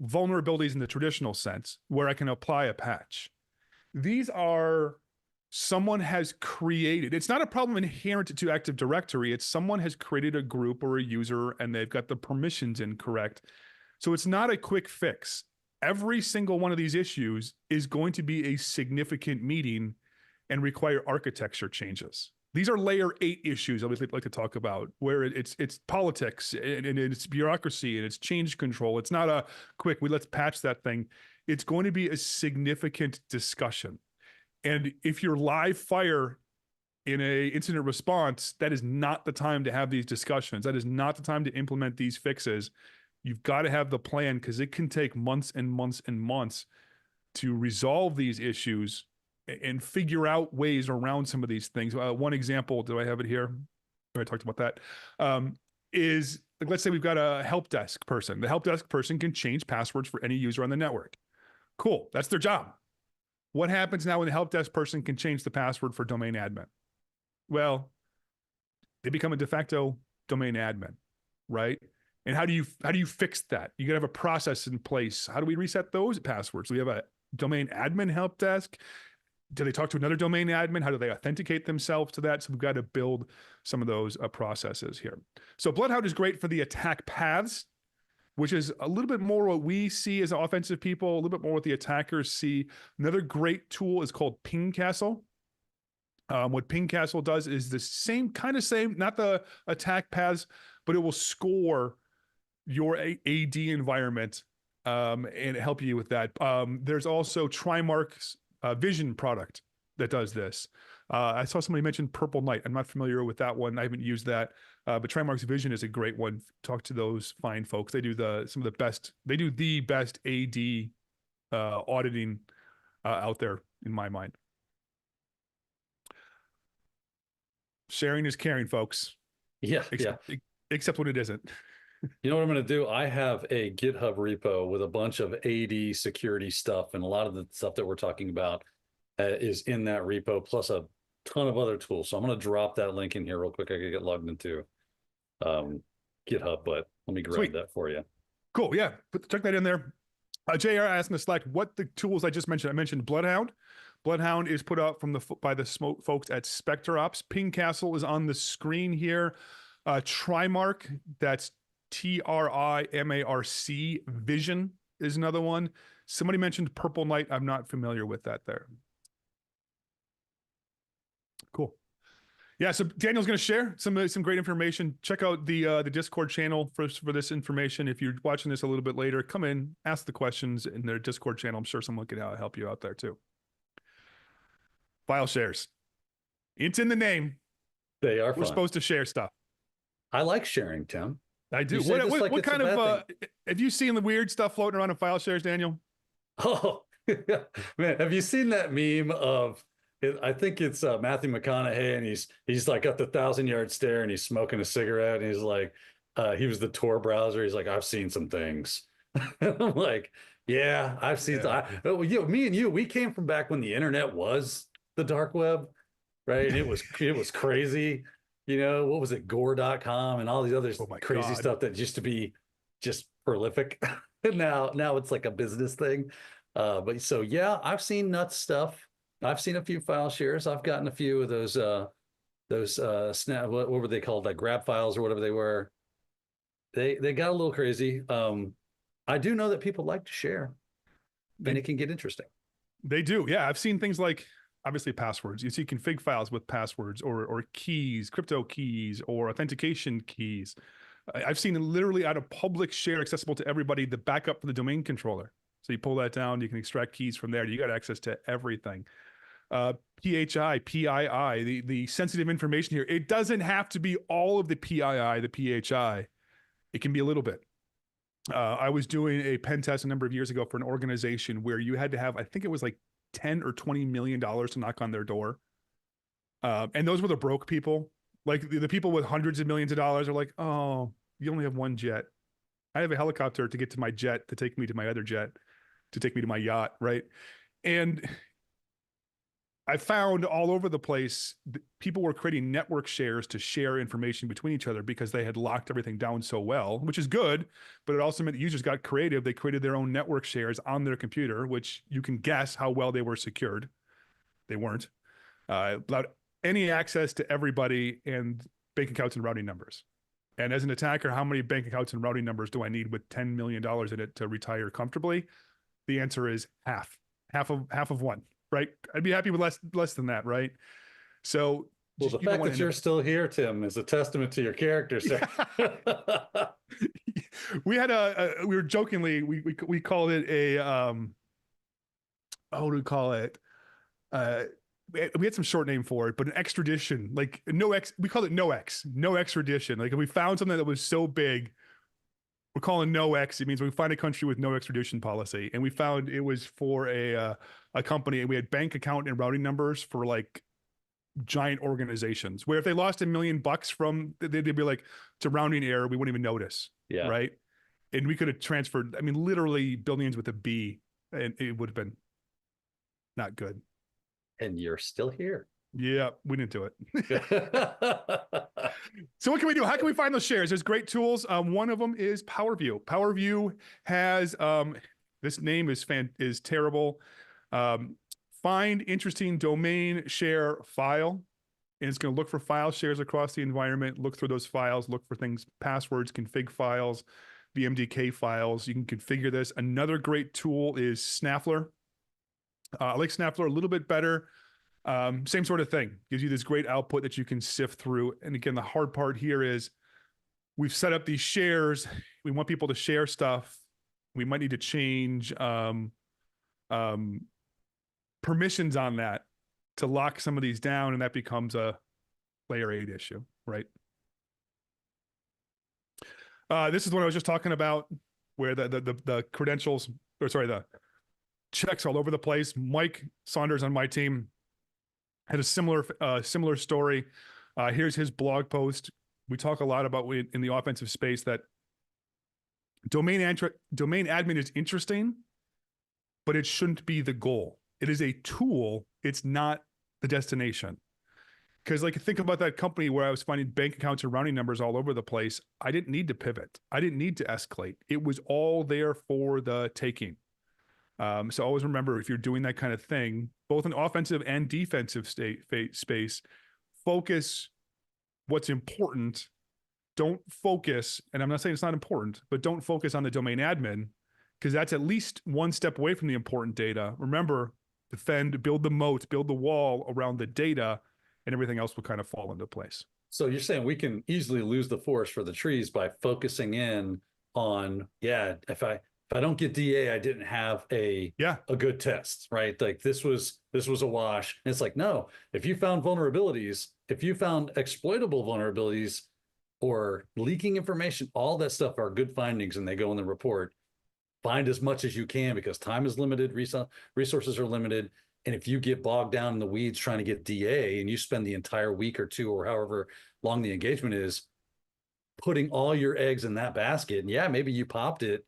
A: vulnerabilities in the traditional sense where I can apply a patch. These are someone has created, it's not a problem inherent to Active Directory. It's someone has created a group or a user and they've got the permissions incorrect. So it's not a quick fix. Every single one of these issues is going to be a significant meeting and require architecture changes. These are layer 8 issues I would like to talk about, where it's politics and it's bureaucracy and it's change control. It's not a quick, let's patch that thing. It's going to be a significant discussion. And if you're live fire in a incident response, that is not the time to have these discussions. That is not the time to implement these fixes. You've got to have the plan, because it can take months and months and months to resolve these issues and figure out ways around some of these things. One example, do I have it here? I talked about that. Is like, let's say we've got a help desk person. The help desk person can change passwords for any user on the network. Cool, that's their job. What happens now when the help desk person can change the password for domain admin? Well, they become a de facto domain admin, right? And how do you fix that? You gotta have a process in place. How do we reset those passwords? Do we have a domain admin help desk? Do they talk to another domain admin? How do they authenticate themselves to that? So we've got to build some of those processes here. So Bloodhound is great for the attack paths, which is a little bit more what we see as offensive people, a little bit more what the attackers see. Another great tool is called Ping Castle. What Ping Castle does is the same, not the attack paths, but it will score your AD environment and help you with that. There's also Trimarch's Vision product that does this. I saw somebody mention Purple Knight. I'm not familiar with that one. I haven't used that. But Trimarch's Vision is a great one. Talk to those fine folks. They do the best AD auditing out there in my mind. Sharing is caring, folks.
B: Yeah,
A: except when it isn't.
B: You know what I'm going to do? I have a GitHub repo with a bunch of AD security stuff, and a lot of the stuff that we're talking about is in that repo, plus a ton of other tools. So I'm going to drop that link in here real quick. I could get logged into GitHub, but let me grab that for you.
A: Cool. Yeah, check that in there. JR asked in the Slack what the tools I just mentioned. I mentioned Bloodhound. Bloodhound is put out by the folks at SpecterOps. Ping Castle is on the screen here. Trimarch, that's TRIMARC, Vision is another one. Somebody mentioned Purple Knight. I'm not familiar with that there. Cool. Yeah, so Daniel's going to share some great information. Check out the Discord channel for this information. If you're watching this a little bit later, come in, ask the questions in their Discord channel. I'm sure someone can help you out there too. File shares. It's in the name.
B: They are.
A: We're supposed to share stuff.
B: I like sharing, Tim.
A: I do. What kind of have you seen the weird stuff floating around in file shares, Daniel?
B: Oh, man, have you seen that meme of? I think it's Matthew McConaughey, and he's like got the 1,000-yard stare, and he's smoking a cigarette, and he's like, he was the Tor browser. He's like, I've seen some things. I'm like, yeah, I've seen. Yeah. Me and you, we came from back when the internet was the dark web, right? And it was crazy. You know, what was it, gore.com and all these other crazy stuff that used to be just prolific. And now it's like a business thing. But so, yeah, I've seen nuts stuff. I've seen a few file shares. I've gotten a few of those those snap, what were they called, like grab files or whatever they were. They got a little crazy. I do know that people like to share, and it can get interesting.
A: They do. Yeah. I've seen things like obviously passwords. You see config files with passwords or keys, crypto keys or authentication keys. I've seen it literally out of public share accessible to everybody, the backup for the domain controller. So you pull that down, you can extract keys from there. You got access to everything. PHI, PII, the sensitive information here. It doesn't have to be all of the PII, the PHI. It can be a little bit. I was doing a pen test a number of years ago for an organization where you had to have, I think it was like 10 or $20 million to knock on their door. And those were the broke people. Like the people with hundreds of millions of dollars are like, oh, you only have one jet. I have a helicopter to get to my jet, to take me to my other jet, to take me to my yacht, right? And I found all over the place, people were creating network shares to share information between each other because they had locked everything down so well, which is good, but it also meant users got creative. They created their own network shares on their computer, which you can guess how well they were secured. They weren't. Allowed any access to everybody and bank accounts and routing numbers. And as an attacker, how many bank accounts and routing numbers do I need with $10 million in it to retire comfortably? The answer is half of one. Right? I'd be happy with less than that, right? So,
B: well, the fact that you're still here, Tim, is a testament to your character.
A: We had we were jokingly we called it a what do we call it? We had some short name for it, but an extradition, like we called it no extradition. Like if we found something that was so big, we're calling no X. It means we find a country with no extradition policy. And we found it was for a company, and we had bank account and routing numbers for like giant organizations where if they lost $1 million from, they'd be like, it's a rounding error. We wouldn't even notice.
B: Yeah.
A: Right. And we could have transferred, I mean, literally billions with a B, and it would have been not good.
B: And you're still here.
A: Yeah, we didn't do it. So what can we do? How can we find those shares? There's great tools. One of them is PowerView. PowerView has this name is terrible. Find interesting domain share file, and it's going to look for file shares across the environment. Look through those files. Look for things, passwords, config files, VMDK files. You can configure this. Another great tool is Snaffler. I like Snaffler a little bit better. Same sort of thing. Gives you this great output that you can sift through. And again, the hard part here is we've set up these shares. We want people to share stuff. We might need to change permissions on that to lock some of these down, and that becomes a layer 8 issue, right? This is what I was just talking about, where the credentials, or sorry, the checks all over the place. Mike Saunders on my team had a similar story. Here's his blog post. We talk a lot about in the offensive space that domain admin is interesting, but it shouldn't be the goal. It is a tool. It's not the destination. Because like, think about that company where I was finding bank accounts and routing numbers all over the place. I didn't need to pivot. I didn't need to escalate. It was all there for the taking. So always remember, if you're doing that kind of thing, both in offensive and defensive space, focus what's important. Don't focus, and I'm not saying it's not important, but don't focus on the domain admin, because that's at least one step away from the important data. Remember, defend, build the moat, build the wall around the data, and everything else will kind of fall into place.
B: So you're saying we can easily lose the forest for the trees by focusing in on, if I don't get DA, I didn't have a good test, right? Like this was a wash. And it's like, no, if you found vulnerabilities, if you found exploitable vulnerabilities or leaking information, all that stuff are good findings, and they go in the report. Find as much as you can, because time is limited, resources are limited. And if you get bogged down in the weeds trying to get DA, and you spend the entire week or two, or however long the engagement is, putting all your eggs in that basket, and maybe you popped it,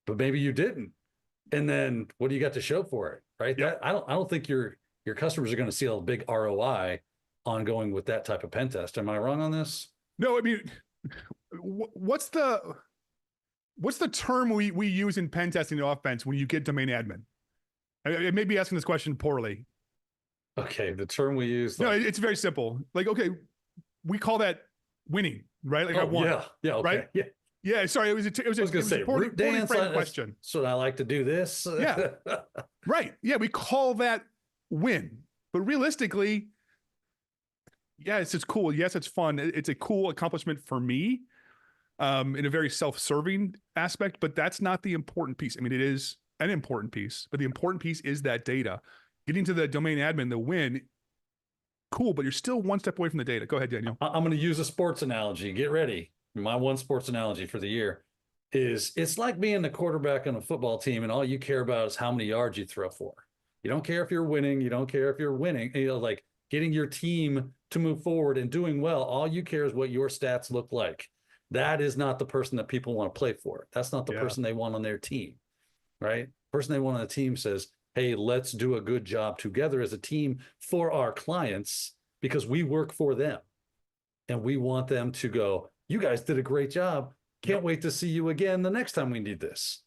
B: but maybe you didn't. And then what do you got to show for it, right?
A: Yep.
B: I don't think your customers are going to see a big ROI on going with that type of pen test. Am I wrong on this?
A: No, I mean, what's the term we use in pen testing the offense when you get domain admin? I may be asking this question poorly.
B: Okay, the term we use.
A: No,
B: Like,
A: it's very simple. Like, okay, we call that winning, right? Like I
B: oh
A: won,
B: yeah, yeah,
A: right?
B: okay, yeah.
A: Yeah, sorry, it was
B: I was gonna say root
A: poorly
B: dance.
A: framed
B: That's
A: question.
B: what I like to do. This.
A: Yeah, right. Yeah, we call that win, but realistically, yeah, it's just cool. Yes, it's fun. It's a cool accomplishment for me, in a very self-serving aspect, but that's not the important piece. I mean, it is an important piece, but the important piece is that data. Getting to the domain admin, the win, cool, but you're still one step away from the data. Go ahead, Daniel.
B: I'm going to use a sports analogy. Get ready. My one sports analogy for the year is it's like being the quarterback on a football team, and all you care about is how many yards you throw for. You don't care if you're winning. You don't care if you're winning. You know, like getting your team to move forward and doing well. All you care is what your stats look like. That is not the person that people want to play for. That's not the
A: Yeah.
B: person they want on their team, right? Person they want on the team says, hey, let's do a good job together as a team for our clients because we work for them. And we want them to go, you guys did a great job. Can't wait to see you again the next time we need this.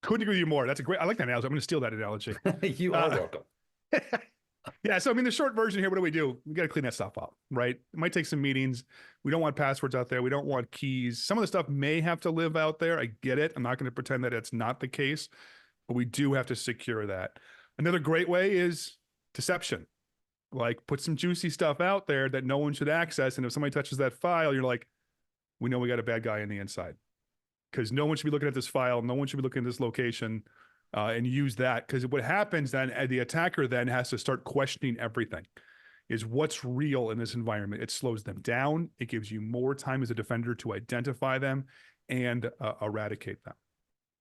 A: Couldn't agree with you more. That's a great, I like that analogy. I'm going to steal that analogy.
B: You are welcome.
A: Yeah. So, I mean, the short version here, what do? We got to clean that stuff up, right? It might take some meetings. We don't want passwords out there. We don't want keys. Some of the stuff may have to live out there. I get it. I'm not going to pretend that it's not the case, but we do have to secure that. Another great way is deception. Like put some juicy stuff out there that no one should access. And if somebody touches that file, you're like, we know we got a bad guy on the inside because no one should be looking at this file. No one should be looking at this location, and use that. Because what happens then, the attacker then has to start questioning everything. Is what's real in this environment. It slows them down. It gives you more time as a defender to identify them and eradicate them.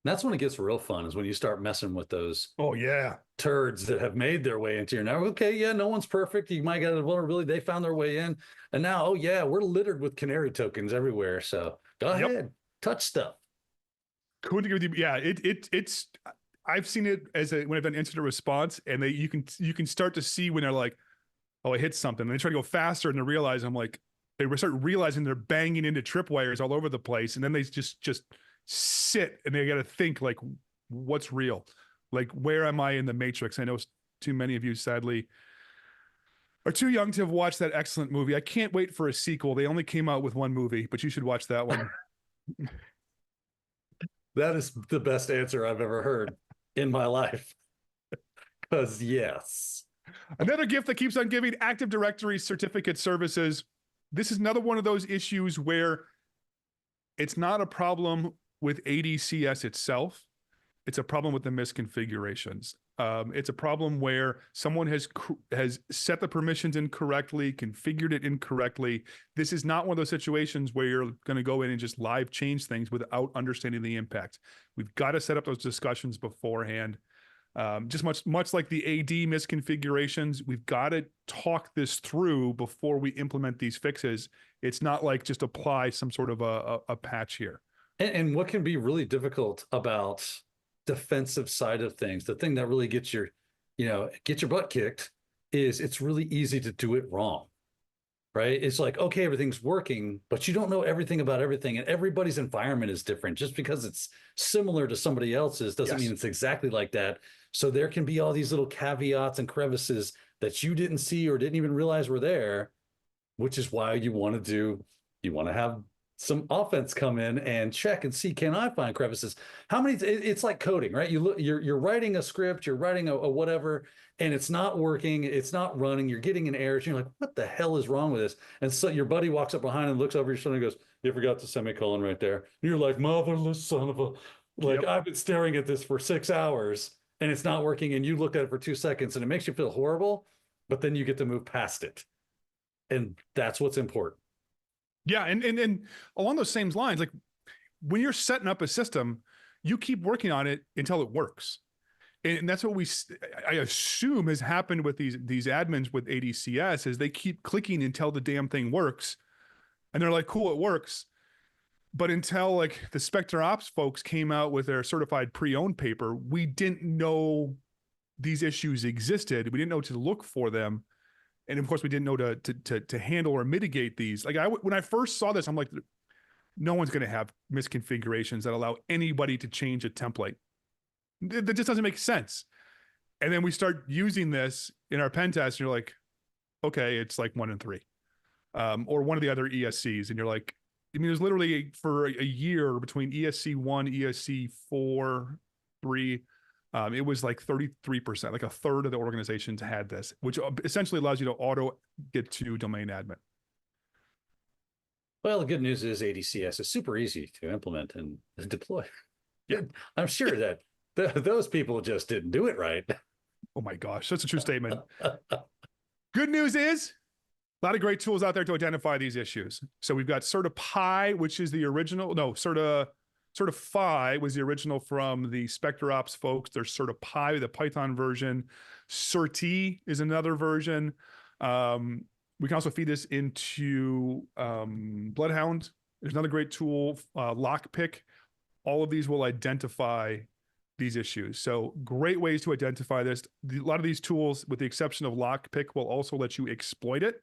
B: That's when it gets real fun, is when you start messing with those
A: Oh, yeah.
B: turds that have made their way into your network. Okay, yeah, no one's perfect. You might get a vulnerability. They found their way in. And now, oh, yeah, we're littered with canary tokens everywhere. So go ahead, touch stuff.
A: Couldn't agree with you. Yeah, it's I've seen it as when I've done incident response, and you can start to see when they're like, oh, I hit something. And they try to go faster, and they realize they start realizing they're banging into tripwires all over the place, and then they just sit and they got to think like, what's real? Like, where am I in the matrix? I know too many of you, sadly, are too young to have watched that excellent movie. I can't wait for a sequel. They only came out with one movie, but you should watch that one.
B: That is the best answer I've ever heard in my life. Because yes.
A: Another gift that keeps on giving: Active Directory certificate services. This is another one of those issues where it's not a problem with ADCS itself. It's a problem with the misconfigurations. It's a problem where someone has set the permissions incorrectly, configured it incorrectly. This is not one of those situations where you're going to go in and just live change things without understanding the impact. We've got to set up those discussions beforehand. Just much like the AD misconfigurations, we've got to talk this through before we implement these fixes. It's not like just apply some sort of a patch here.
B: And what can be really difficult about defensive side of things, the thing that really gets your butt kicked, is it's really easy to do it wrong, right? It's like, okay, everything's working, but you don't know everything about everything, and everybody's environment is different. Just because it's similar to somebody else's doesn't mean it's exactly like that. So there can be all these little caveats and crevices that you didn't see or didn't even realize were there, which is why you want to have some offense come in and check and see, can I find crevices? How many? It's like coding, right? You're writing a script, you're writing a whatever, and it's not working, it's not running. You're getting an error. You're like, what the hell is wrong with this? And so your buddy walks up behind and looks over your shoulder and goes, you forgot the semicolon right there. And you're like, motherless son of a, like, I've been staring at this for 6 hours and it's not working. And you looked at it for 2 seconds and it makes you feel horrible, but then you get to move past it. And that's what's important.
A: Yeah, and along those same lines, like when you're setting up a system, you keep working on it until it works, and that's what I assume has happened with these admins with ADCS, is they keep clicking until the damn thing works, and they're like, cool, it works, but until like the Spectre Ops folks came out with their certified pre-owned paper, we didn't know these issues existed. We didn't know to look for them. And of course, we didn't know to handle or mitigate these. Like when I first saw this, I'm like, no one's going to have misconfigurations that allow anybody to change a template. That just doesn't make sense. And then we start using this in our pen test, and you're like, okay, it's like 1 in 3, or one of the other ESCs, and you're like, I mean, there's literally for a year between ESC 1, ESC 4, 3. It was like 33%, like a third of the organizations had this, which essentially allows you to auto get to domain admin.
B: Well, the good news is ADCS is super easy to implement and deploy.
A: Yeah.
B: I'm sure that those people just didn't do it right.
A: Oh my gosh, that's a true statement. Good news is a lot of great tools out there to identify these issues. So we've got CertaPy, which is the original. No, Certify was the original from the SpectreOps folks. There's CertaPy, the Python version. Certi is another version. We can also feed this into Bloodhound. There's another great tool, Lockpick. All of these will identify these issues. So great ways to identify this. A lot of these tools, with the exception of Lockpick, will also let you exploit it.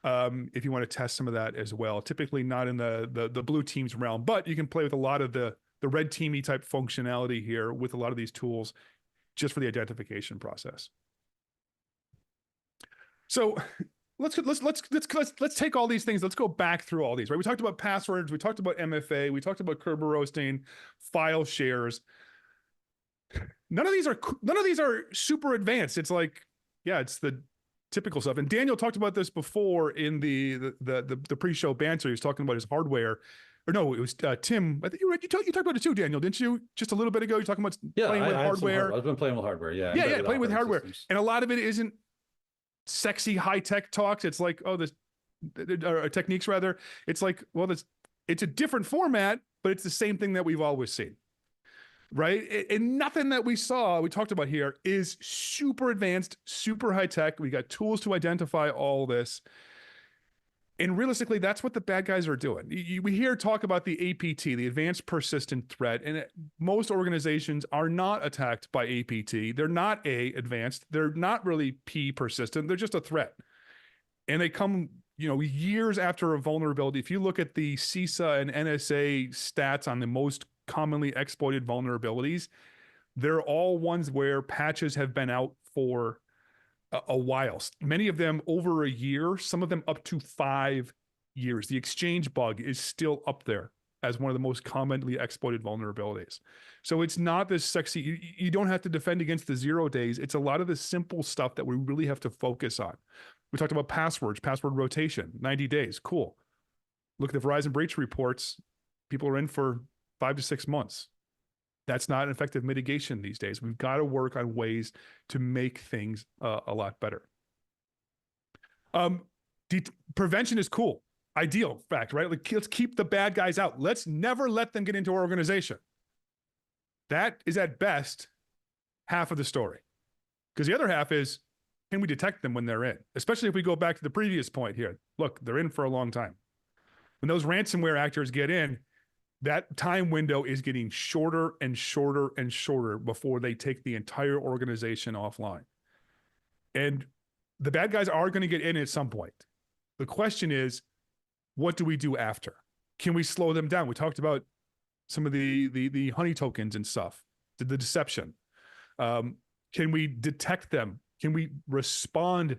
A: If you want to test some of that as well. Typically not in the blue team's realm, but you can play with a lot of the red teamy type functionality here with a lot of these tools just for the identification process. So let's take all these things. Let's go back through all these, right? We talked about passwords. We talked about MFA. We talked about Kerberoasting, file shares. None of these are super advanced. It's like, yeah, it's the typical stuff. And Daniel talked about this before in the pre-show banter. He was talking about his hardware. Or no, it was Tim. I think you talked about it too, Daniel, didn't you? Just a little bit ago, you're talking about playing with hardware.
B: I've been playing with hardware. Yeah.
A: Yeah, playing with hardware. Systems. And a lot of it isn't sexy high-tech talks. It's like, oh, this techniques rather. It's like, well, it's a different format, but it's the same thing that we've always seen. Right? And nothing that we talked about here is super advanced, super high tech. We got tools to identify all this. And realistically, that's what the bad guys are doing. We hear talk about the APT, the advanced persistent threat, and most organizations are not attacked by APT. They're not advanced. They're not really P persistent. They're just a threat. And they come, years after a vulnerability. If you look at the CISA and NSA stats on the most commonly exploited vulnerabilities, they're all ones where patches have been out for a while. Many of them over a year, some of them up to 5 years. The Exchange bug is still up there as one of the most commonly exploited vulnerabilities. So it's not this sexy, you don't have to defend against the 0 days. It's a lot of the simple stuff that we really have to focus on. We talked about passwords, password rotation, 90 days, cool. Look at the Verizon breach reports. People are in for 5 to 6 months. That's not an effective mitigation these days. We've got to work on ways to make things a lot better. Prevention is cool. Ideal fact, right? Like, let's keep the bad guys out. Let's never let them get into our organization. That is at best half of the story. Because the other half is, can we detect them when they're in? Especially if we go back to the previous point here. Look, they're in for a long time. When those ransomware actors get in, that time window is getting shorter and shorter and shorter before they take the entire organization offline. And the bad guys are going to get in at some point. The question is, what do we do after? Can we slow them down? We talked about some of the honey tokens and stuff, the deception. Can we detect them? Can we respond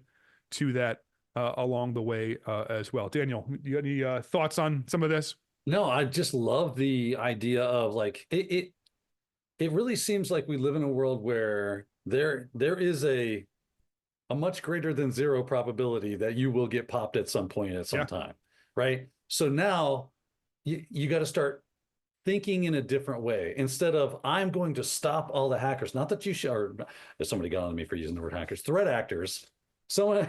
A: to that along the way as well? Daniel, you got any thoughts on some of this?
B: No, I just love the idea of like it really seems like we live in a world where there is a much greater than 0 probability that you will get popped at some point at some time, right? So now you got to start thinking in a different way. Instead of, I'm going to stop all the hackers, not that you should, or if somebody got on me for using the word hackers, threat actors. Someone,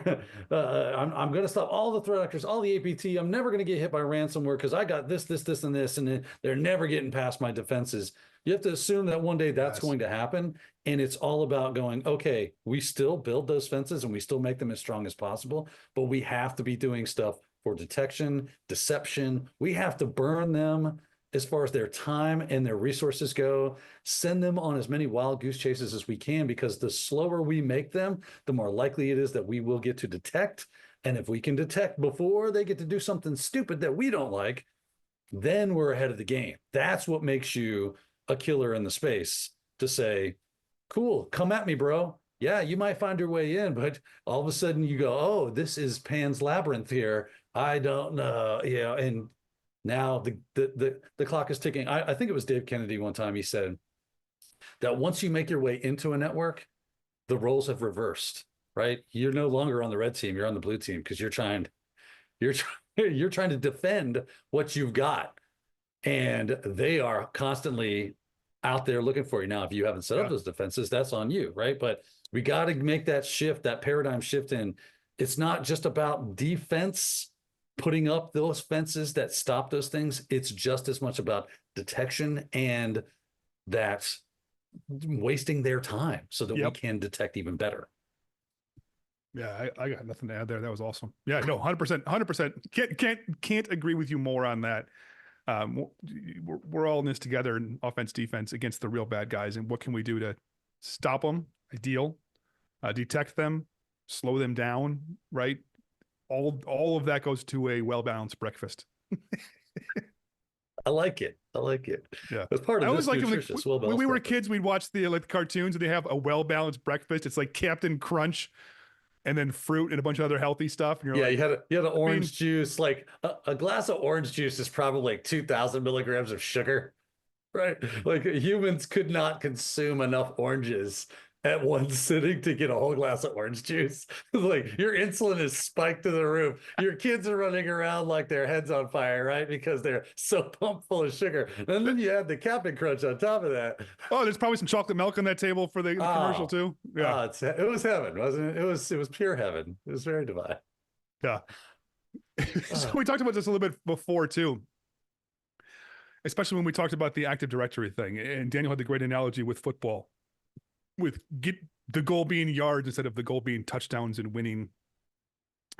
B: I'm going to stop all the threat actors, all the APT. I'm never going to get hit by ransomware because I got this, and this, and they're never getting past my defenses. You have to assume that one day that's going to happen. And it's all about going, okay, we still build those fences and we still make them as strong as possible, but we have to be doing stuff for detection, deception. We have to burn them as far as their time and their resources go, send them on as many wild goose chases as we can, because the slower we make them, the more likely it is that we will get to detect. And if we can detect before they get to do something stupid that we don't like, then we're ahead of the game. That's what makes you a killer in the space, to say, Cool. Come at me, bro. Yeah, you might find your way in, but all of a sudden you go, oh, this is Pan's Labyrinth here. I don't know. Yeah. And now the clock is ticking. I think it was Dave Kennedy one time. He said that once you make your way into a network, the roles have reversed, right? You're no longer on the red team, you're on the blue team because you're you're trying to defend what you've got. And they are constantly out there looking for you. Now, if you haven't set up those defenses, that's on you, right? But we got to make that shift, that paradigm shift in. It's not just about defense, putting up those fences that stop those things. It's just as much about detection and that wasting their time so that we can detect even better.
A: Yeah, I got nothing to add there. That was awesome. Yeah, no, 100%. Can't agree with you more on that. We're all in this together in offense, defense against the real bad guys. And what can we do to stop them? Ideal, detect them, slow them down, right? All of that goes to a well-balanced breakfast.
B: I like it. I like it.
A: Yeah.
B: As part of this
A: like
B: nutritious,
A: when we were kids, we'd watch the cartoons and they have a well-balanced breakfast. It's like Captain Crunch and then fruit and a bunch of other healthy stuff. And you're
B: you had an orange juice. Like a glass of orange juice is probably like 2,000 milligrams of sugar, right? Like humans could not consume enough oranges at one sitting to get a whole glass of orange juice. Like your insulin is spiked to the roof. Your kids are running around like their heads on fire, right? Because they're so pumped full of sugar. And then you add the Captain Crunch on top of that.
A: Oh, there's probably some chocolate milk on that table for the commercial too. Yeah,
B: it was heaven, wasn't it? It was pure heaven. It was very divine.
A: Yeah. So we talked about this a little bit before too, especially when we talked about the Active Directory thing. And Daniel had the great analogy with football, with get the goal being yards instead of the goal being touchdowns and winning.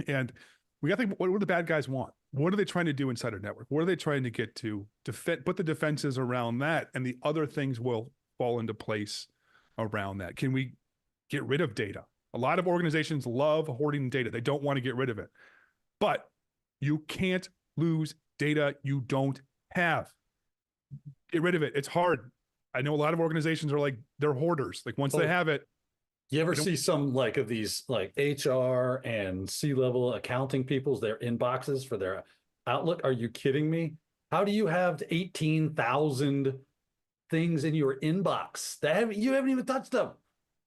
A: And we got to think, what do the bad guys want? What are they trying to do inside our network? What are they trying to get to? Put the defenses around that, and the other things will fall into place around that. Can we get rid of data? A lot of organizations love hoarding data. They don't want to get rid of it. But you can't lose data you don't have. Get rid of it. It's hard. I know a lot of organizations are like, they're hoarders. Like once they have it.
B: You ever see some like of these like HR and C-level accounting people's their inboxes for their Outlook? Are you kidding me? How do you have 18,000 things in your inbox that you haven't even touched them?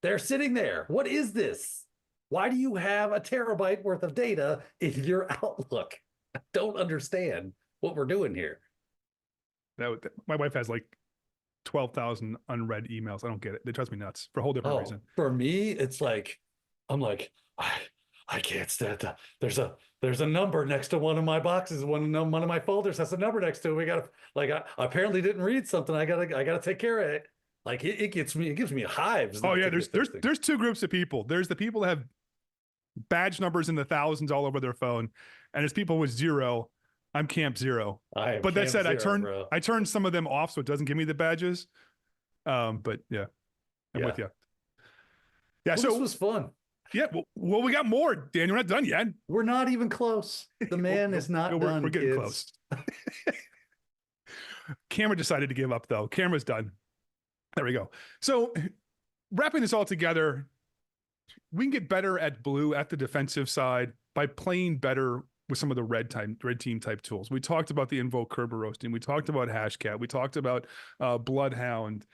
B: They're sitting there. What is this? Why do you have a terabyte worth of data in your Outlook? I don't understand what we're doing here.
A: My wife has like 12,000 unread emails. I don't get it. They drive me nuts for a whole different reason.
B: For me, it's like, I'm like, I can't stand that. There's a number next to one of my boxes. One of my folders has a number next to it. We gotta, like, I apparently didn't read something. I gotta take care of it. Like it gives me hives.
A: Oh yeah, there's two groups of people. There's the people that have badge numbers in the thousands all over their phone, and there's people with zero. I'm Camp Zero. But that said, I turned some of them off so it doesn't give me the badges. But yeah, I'm with you. Yeah,
B: so this was fun.
A: Yeah, well, we got more, Dan. We're not done yet.
B: We're not even close. The man is not done.
A: We're getting close. Camera decided to give up, though. Camera's done. There we go. So wrapping this all together, we can get better at blue at the defensive side by playing better with some of the red team type tools. We talked about the Invoke Kerberoasting. We talked about Hashcat. We talked about Bloodhound,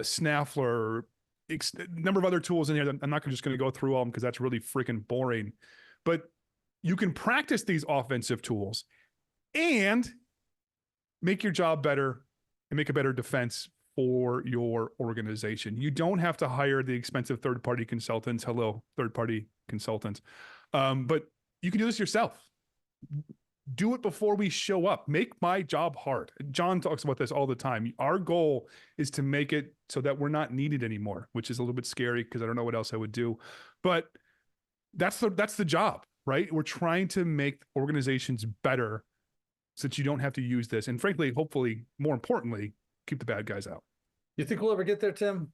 A: Snaffler, a number of other tools in here that I'm not just going to go through all them because that's really freaking boring. But you can practice these offensive tools and make your job better and make a better defense for your organization. You don't have to hire the expensive third-party consultants. Hello, third-party consultants. But you can do this yourself. Do it before we show up. Make my job hard. John talks about this all the time. Our goal is to make it so that we're not needed anymore, which is a little bit scary because I don't know what else I would do. But that's the job, right? We're trying to make organizations better so that you don't have to use this. And frankly, hopefully, more importantly, keep the bad guys out.
B: You think we'll ever get there, Tim?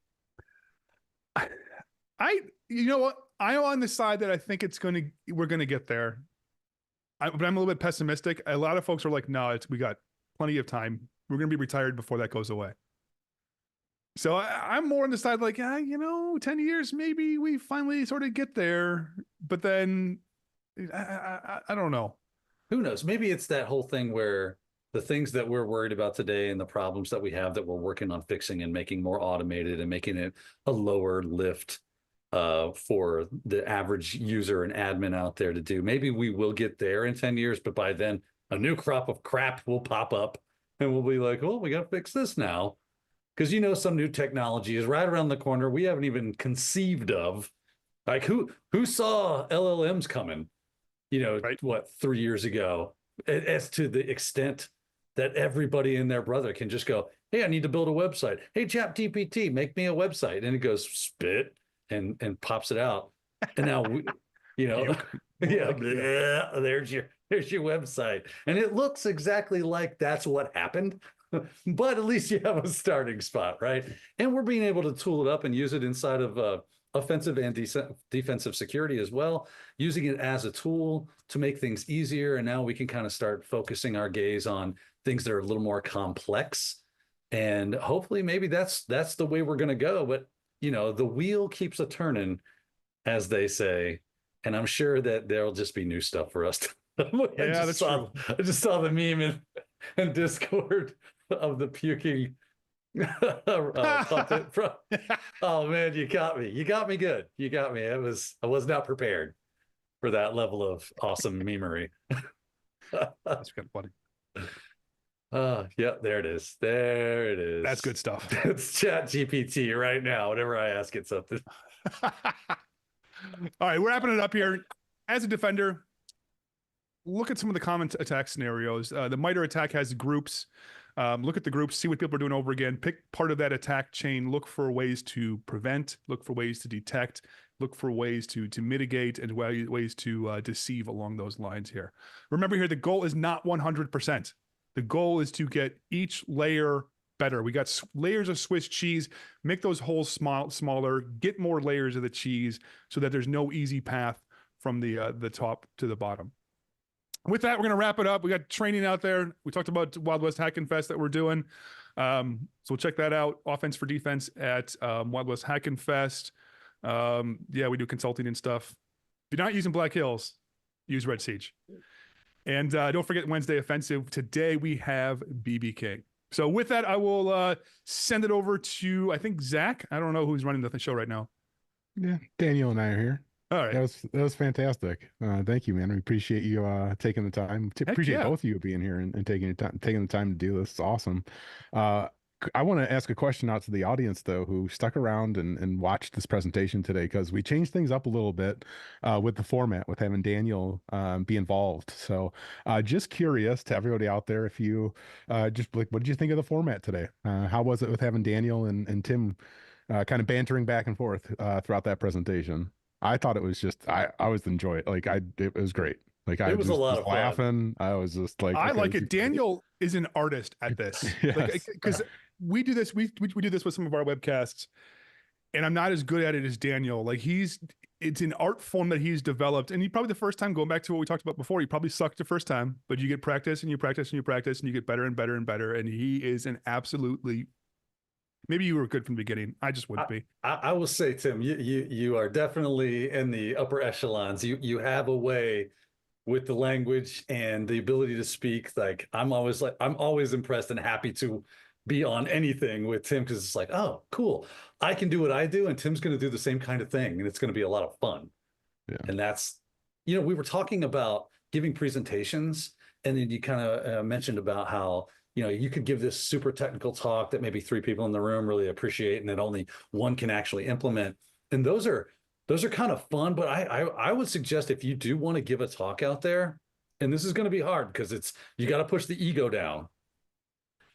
A: You know what? I'm on the side that I think we're going to get there. But I'm a little bit pessimistic. A lot of folks are like, no, we got plenty of time. We're going to be retired before that goes away. So I'm more on the side like, 10 years, maybe we finally sort of get there. But then I don't know.
B: Who knows? Maybe it's that whole thing where the things that we're worried about today and the problems that we have that we're working on fixing and making more automated and making it a lower lift for the average user and admin out there to do. Maybe we will get there in 10 years, but by then a new crop of crap will pop up and we'll be like, oh, we got to fix this now. Because some new technology is right around the corner we haven't even conceived of. Like who saw LLMs coming?
A: Right.
B: What, 3 years ago, as to the extent that everybody and their brother can just go, hey, I need to build a website. Hey, ChatGPT, make me a website. And it goes spit and pops it out. And now yeah, there's your website. And it looks exactly like that's what happened. But at least you have a starting spot, right? And we're being able to tool it up and use it inside of offensive and defensive security as well, using it as a tool to make things easier. And now we can kind of start focusing our gaze on things that are a little more complex. And hopefully maybe that's the way we're going to go. But, the wheel keeps a turning, as they say. And I'm sure that there'll just be new stuff for us.
A: Yeah, that's true.
B: I just saw the meme in Discord of the puking puppet from. Oh man, you got me. You got me good. You got me. I was not prepared for that level of awesome memery.
A: That's kind of funny.
B: Yeah, there it is. There it is.
A: That's good stuff.
B: It's Chat GPT right now. Whenever I ask it something.
A: All right, we're wrapping it up here. As a defender, look at some of the common attack scenarios. The MITRE attack has groups. Look at the groups, see what people are doing over again. Pick part of that attack chain. Look for ways to prevent. Look for ways to detect. Look for ways to mitigate and ways to deceive along those lines here. Remember here, the goal is not 100%. The goal is to get each layer better. We got layers of Swiss cheese. Make those holes smaller. Get more layers of the cheese so that there's no easy path from the top to the bottom. With that, we're going to wrap it up. We got training out there. We talked about Wild West Hackin' Fest that we're doing. So check that out. Offense for defense at Wild West Hackin' Fest. Yeah, we do consulting and stuff. If you're not using Black Hills, use Red Siege. And don't forget Wednesday Offensive. Today we have BBK. So with that, I will send it over to, I think, Zach. I don't know who's running the show right now.
C: Yeah, Daniel and I are here.
A: All right.
C: That was fantastic. Thank you, man. We appreciate you taking the time. Appreciate both of you being here and taking the time to do this. It's awesome. I want to ask a question out to the audience though, who stuck around and watched this presentation today, because we changed things up a little bit with the format, with having Daniel be involved. So just curious to everybody out there, if you just like, what did you think of the format today? How was it with having Daniel and Tim kind of bantering back and forth throughout that presentation? I thought it was just, I was enjoing it. Like it was great. Like
B: it was a lot of
C: laughing. I was just like,
A: I like it. Daniel is an artist at this.
C: Yes.
A: Like, because we do this, we do this with some of our webcasts, and I'm not as good at it as Daniel. Like it's an art form that he's developed. And probably the first time, going back to what we talked about before, he probably sucked the first time, but you get practice and you practice and you practice and you get better and better and better. And he is an absolutely, maybe you were good from the beginning. I just wouldn't be.
B: I will say, Tim, you are definitely in the upper echelons. You have a way with the language and the ability to speak. Like I'm always impressed and happy to be on anything with Tim, because it's like, oh, cool. I can do what I do, and Tim's going to do the same kind of thing, and it's going to be a lot of fun.
C: Yeah.
B: And that's, we were talking about giving presentations, and then you kind of mentioned about how you could give this super technical talk that maybe 3 people in the room really appreciate, and that only one can actually implement. And those are kind of fun, but I would suggest, if you do want to give a talk out there, and this is going to be hard because you got to push the ego down.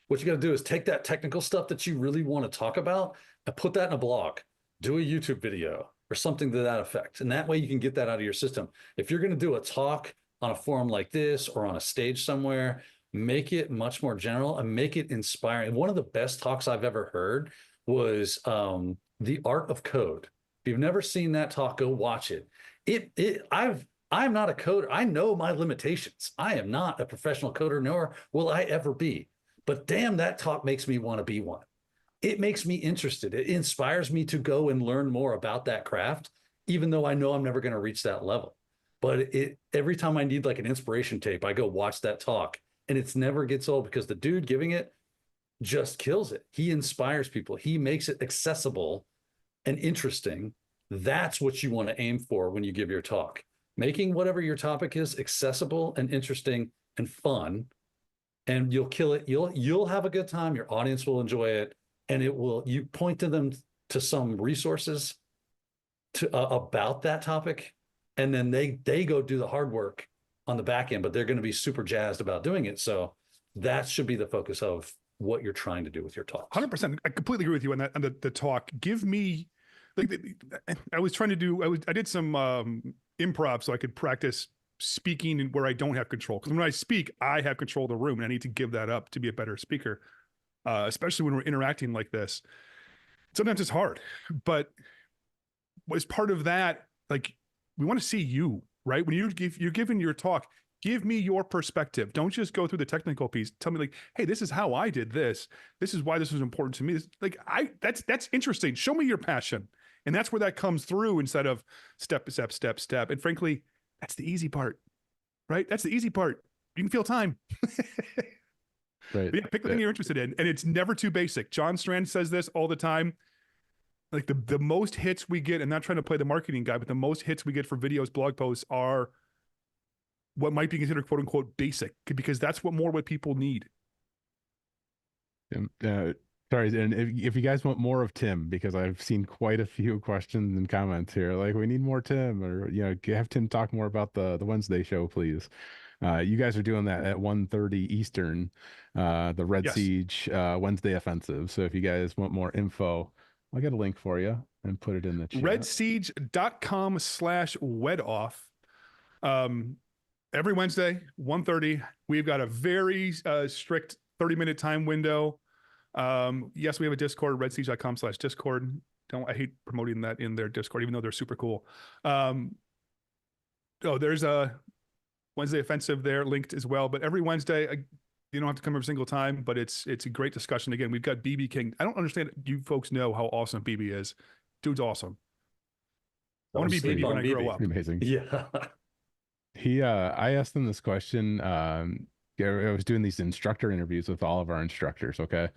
B: What you got to do is take that technical stuff that you really want to talk about and put that in a blog, do a YouTube video or something to that effect. And that way you can get that out of your system. If you're going to do a talk on a forum like this or on a stage somewhere, make it much more general and make it inspiring. One of the best talks I've ever heard was The Art of Code. If you've never seen that talk, go watch it. I'm not a coder. I know my limitations. I am not a professional coder, nor will I ever be. But damn, that talk makes me want to be one. it makes me interested. It inspires me to go and learn more about that craft, even though I know I'm never going to reach that level. But every time I need like an inspiration tape, I go watch that talk, and it's never gets old because the dude giving it just kills it. He inspires people. He makes it accessible and interesting. That's what you want to aim for when you give your talk. Making whatever your topic is accessible and interesting and fun, and you'll kill it. You'll have a good time. Your audience will enjoy it, and you point to them to some resources to about that topic, and then they go do the hard work on the back end, but they're going to be super jazzed about doing it. So that should be the focus of what you're trying to do with your talk.
A: 100%. I completely agree with you on that. On the talk, give me like I was trying to do. I did some improv so I could practice speaking where I don't have control. Because when I speak, I have control of the room, and I need to give that up to be a better speaker, especially when we're interacting like this. Sometimes it's hard, but as part of that, like we want to see you, right? When you're giving your talk, give me your perspective. Don't just go through the technical piece. Tell me like, hey, this is how I did this. This is why this was important to me. That's interesting. Show me your passion. And that's where that comes through instead of step. And frankly, that's the easy part, right? That's the easy part. You can feel time.
C: Right.
A: But yeah, pick the thing you're interested in. And it's never too basic. John Strand says this all the time. Like the most hits we get, and not trying to play the marketing guy, but the most hits we get for videos, blog posts are what might be considered quote unquote basic, because that's what people need.
C: Sorry, and if you guys want more of Tim, because I've seen quite a few questions and comments here, like we need more Tim, or have Tim talk more about the Wednesday show, please. You guys are doing that at 1:30 Eastern, the Red Siege Wednesday offensive. So if you guys want more info, I'll get a link for you and put it in the chat.
A: redsiege.com/wedoff. Every Wednesday, 1:30. We've got a very strict 30-minute time window. Yes, we have a Discord, redsiege.com/Discord. I hate promoting that in their Discord, even though they're super cool. There's a Wednesday offensive there linked as well. But every Wednesday, you don't have to come every single time, but it's a great discussion. Again, we've got BB King. I don't understand. You folks know how awesome BB is. Dude's awesome. I want to be BB when I grow up.
C: Amazing.
B: Yeah.
C: I asked him this question. I was doing these instructor interviews with all of our instructors. Okay.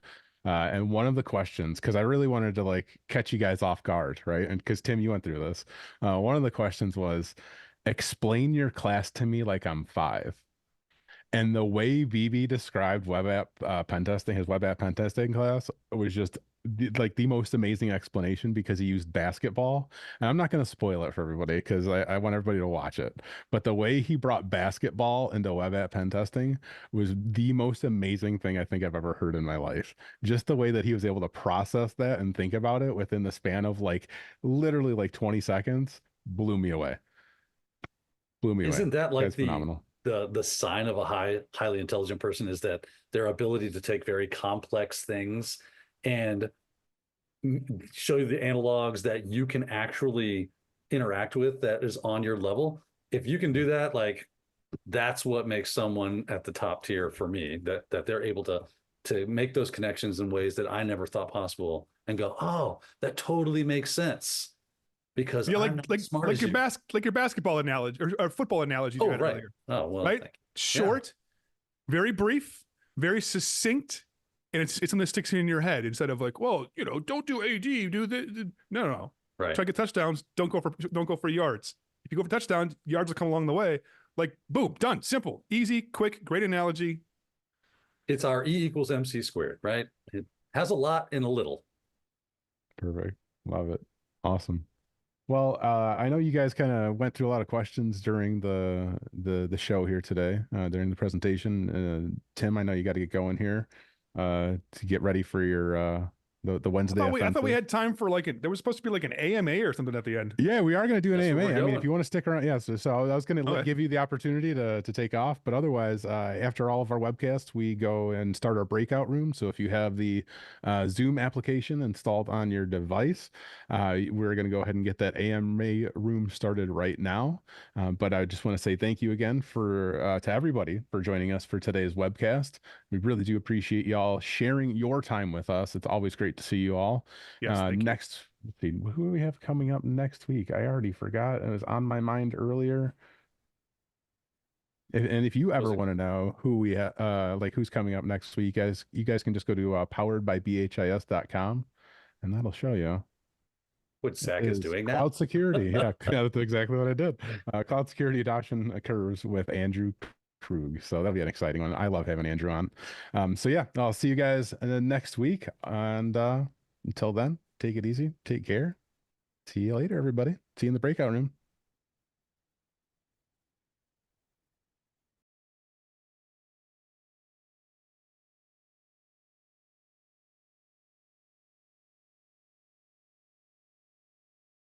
C: And one of the questions, because I really wanted to like catch you guys off guard, right? And because Tim, you went through this. One of the questions was, explain your class to me like I'm 5. And the way BB described web app pen testing, his web app pen testing class, was just the most amazing explanation, because he used basketball. And I'm not going to spoil it for everybody because I want everybody to watch it. But the way he brought basketball into web app pen testing was the most amazing thing I think I've ever heard in my life. Just the way that he was able to process that and think about it within the span of literally 20 seconds blew me away.
B: Isn't that like
C: phenomenal?
B: The sign of a highly intelligent person is that their ability to take very complex things and show you the analogs that you can actually interact with that is on your level. If you can do that, that's what makes someone at the top tier for me, that they're able to make those connections in ways that I never thought possible and go, oh, that totally makes sense. Because
A: like your basketball analogy or football analogy.
B: Oh, right. Earlier. Oh, well,
A: right. Short, very brief, very succinct, and it's something that sticks in your head instead of don't do AD, do the no.
B: Right.
A: Try to get touchdowns. Don't go for yards. If you go for touchdowns, yards will come along the way. Boom, done, simple, easy, quick, great analogy.
B: It's our E = MC squared, right? It has a lot in a little.
C: Perfect. Love it. Awesome. Well, I know you guys kind of went through a lot of questions during the show here today, during the presentation. Tim, I know you got to get going here to get ready for your the Wednesday.
A: I thought we had time for there was supposed to be an AMA or something at the end.
C: Yeah, we are going to do an AMA. I mean, if you want to stick around, yeah. So I was going to give you the opportunity to take off, but otherwise, after all of our webcasts, we go and start our breakout room. So if you have the Zoom application installed on your device, we're going to go ahead and get that AMA room started right now. But I just want to say thank you again to everybody for joining us for today's webcast. We really do appreciate y'all sharing your time with us. It's always great great to see you all.
A: Yes, thank you.
C: Next, let's see, who do we have coming up next week? I already forgot. It was on my mind earlier. And if you ever want to know who we like who's coming up next week, you guys can just go to poweredbybhis.com and that'll show you.
B: What Zach is doing now?
C: Cloud security. Yeah, that's exactly what I did. Cloud security adoption occurs with Andrew Krug. So that'll be an exciting one. I love having Andrew on. So yeah, I'll see you guys next week. And until then, take it easy. Take care. See you later, everybody. See you in the breakout room.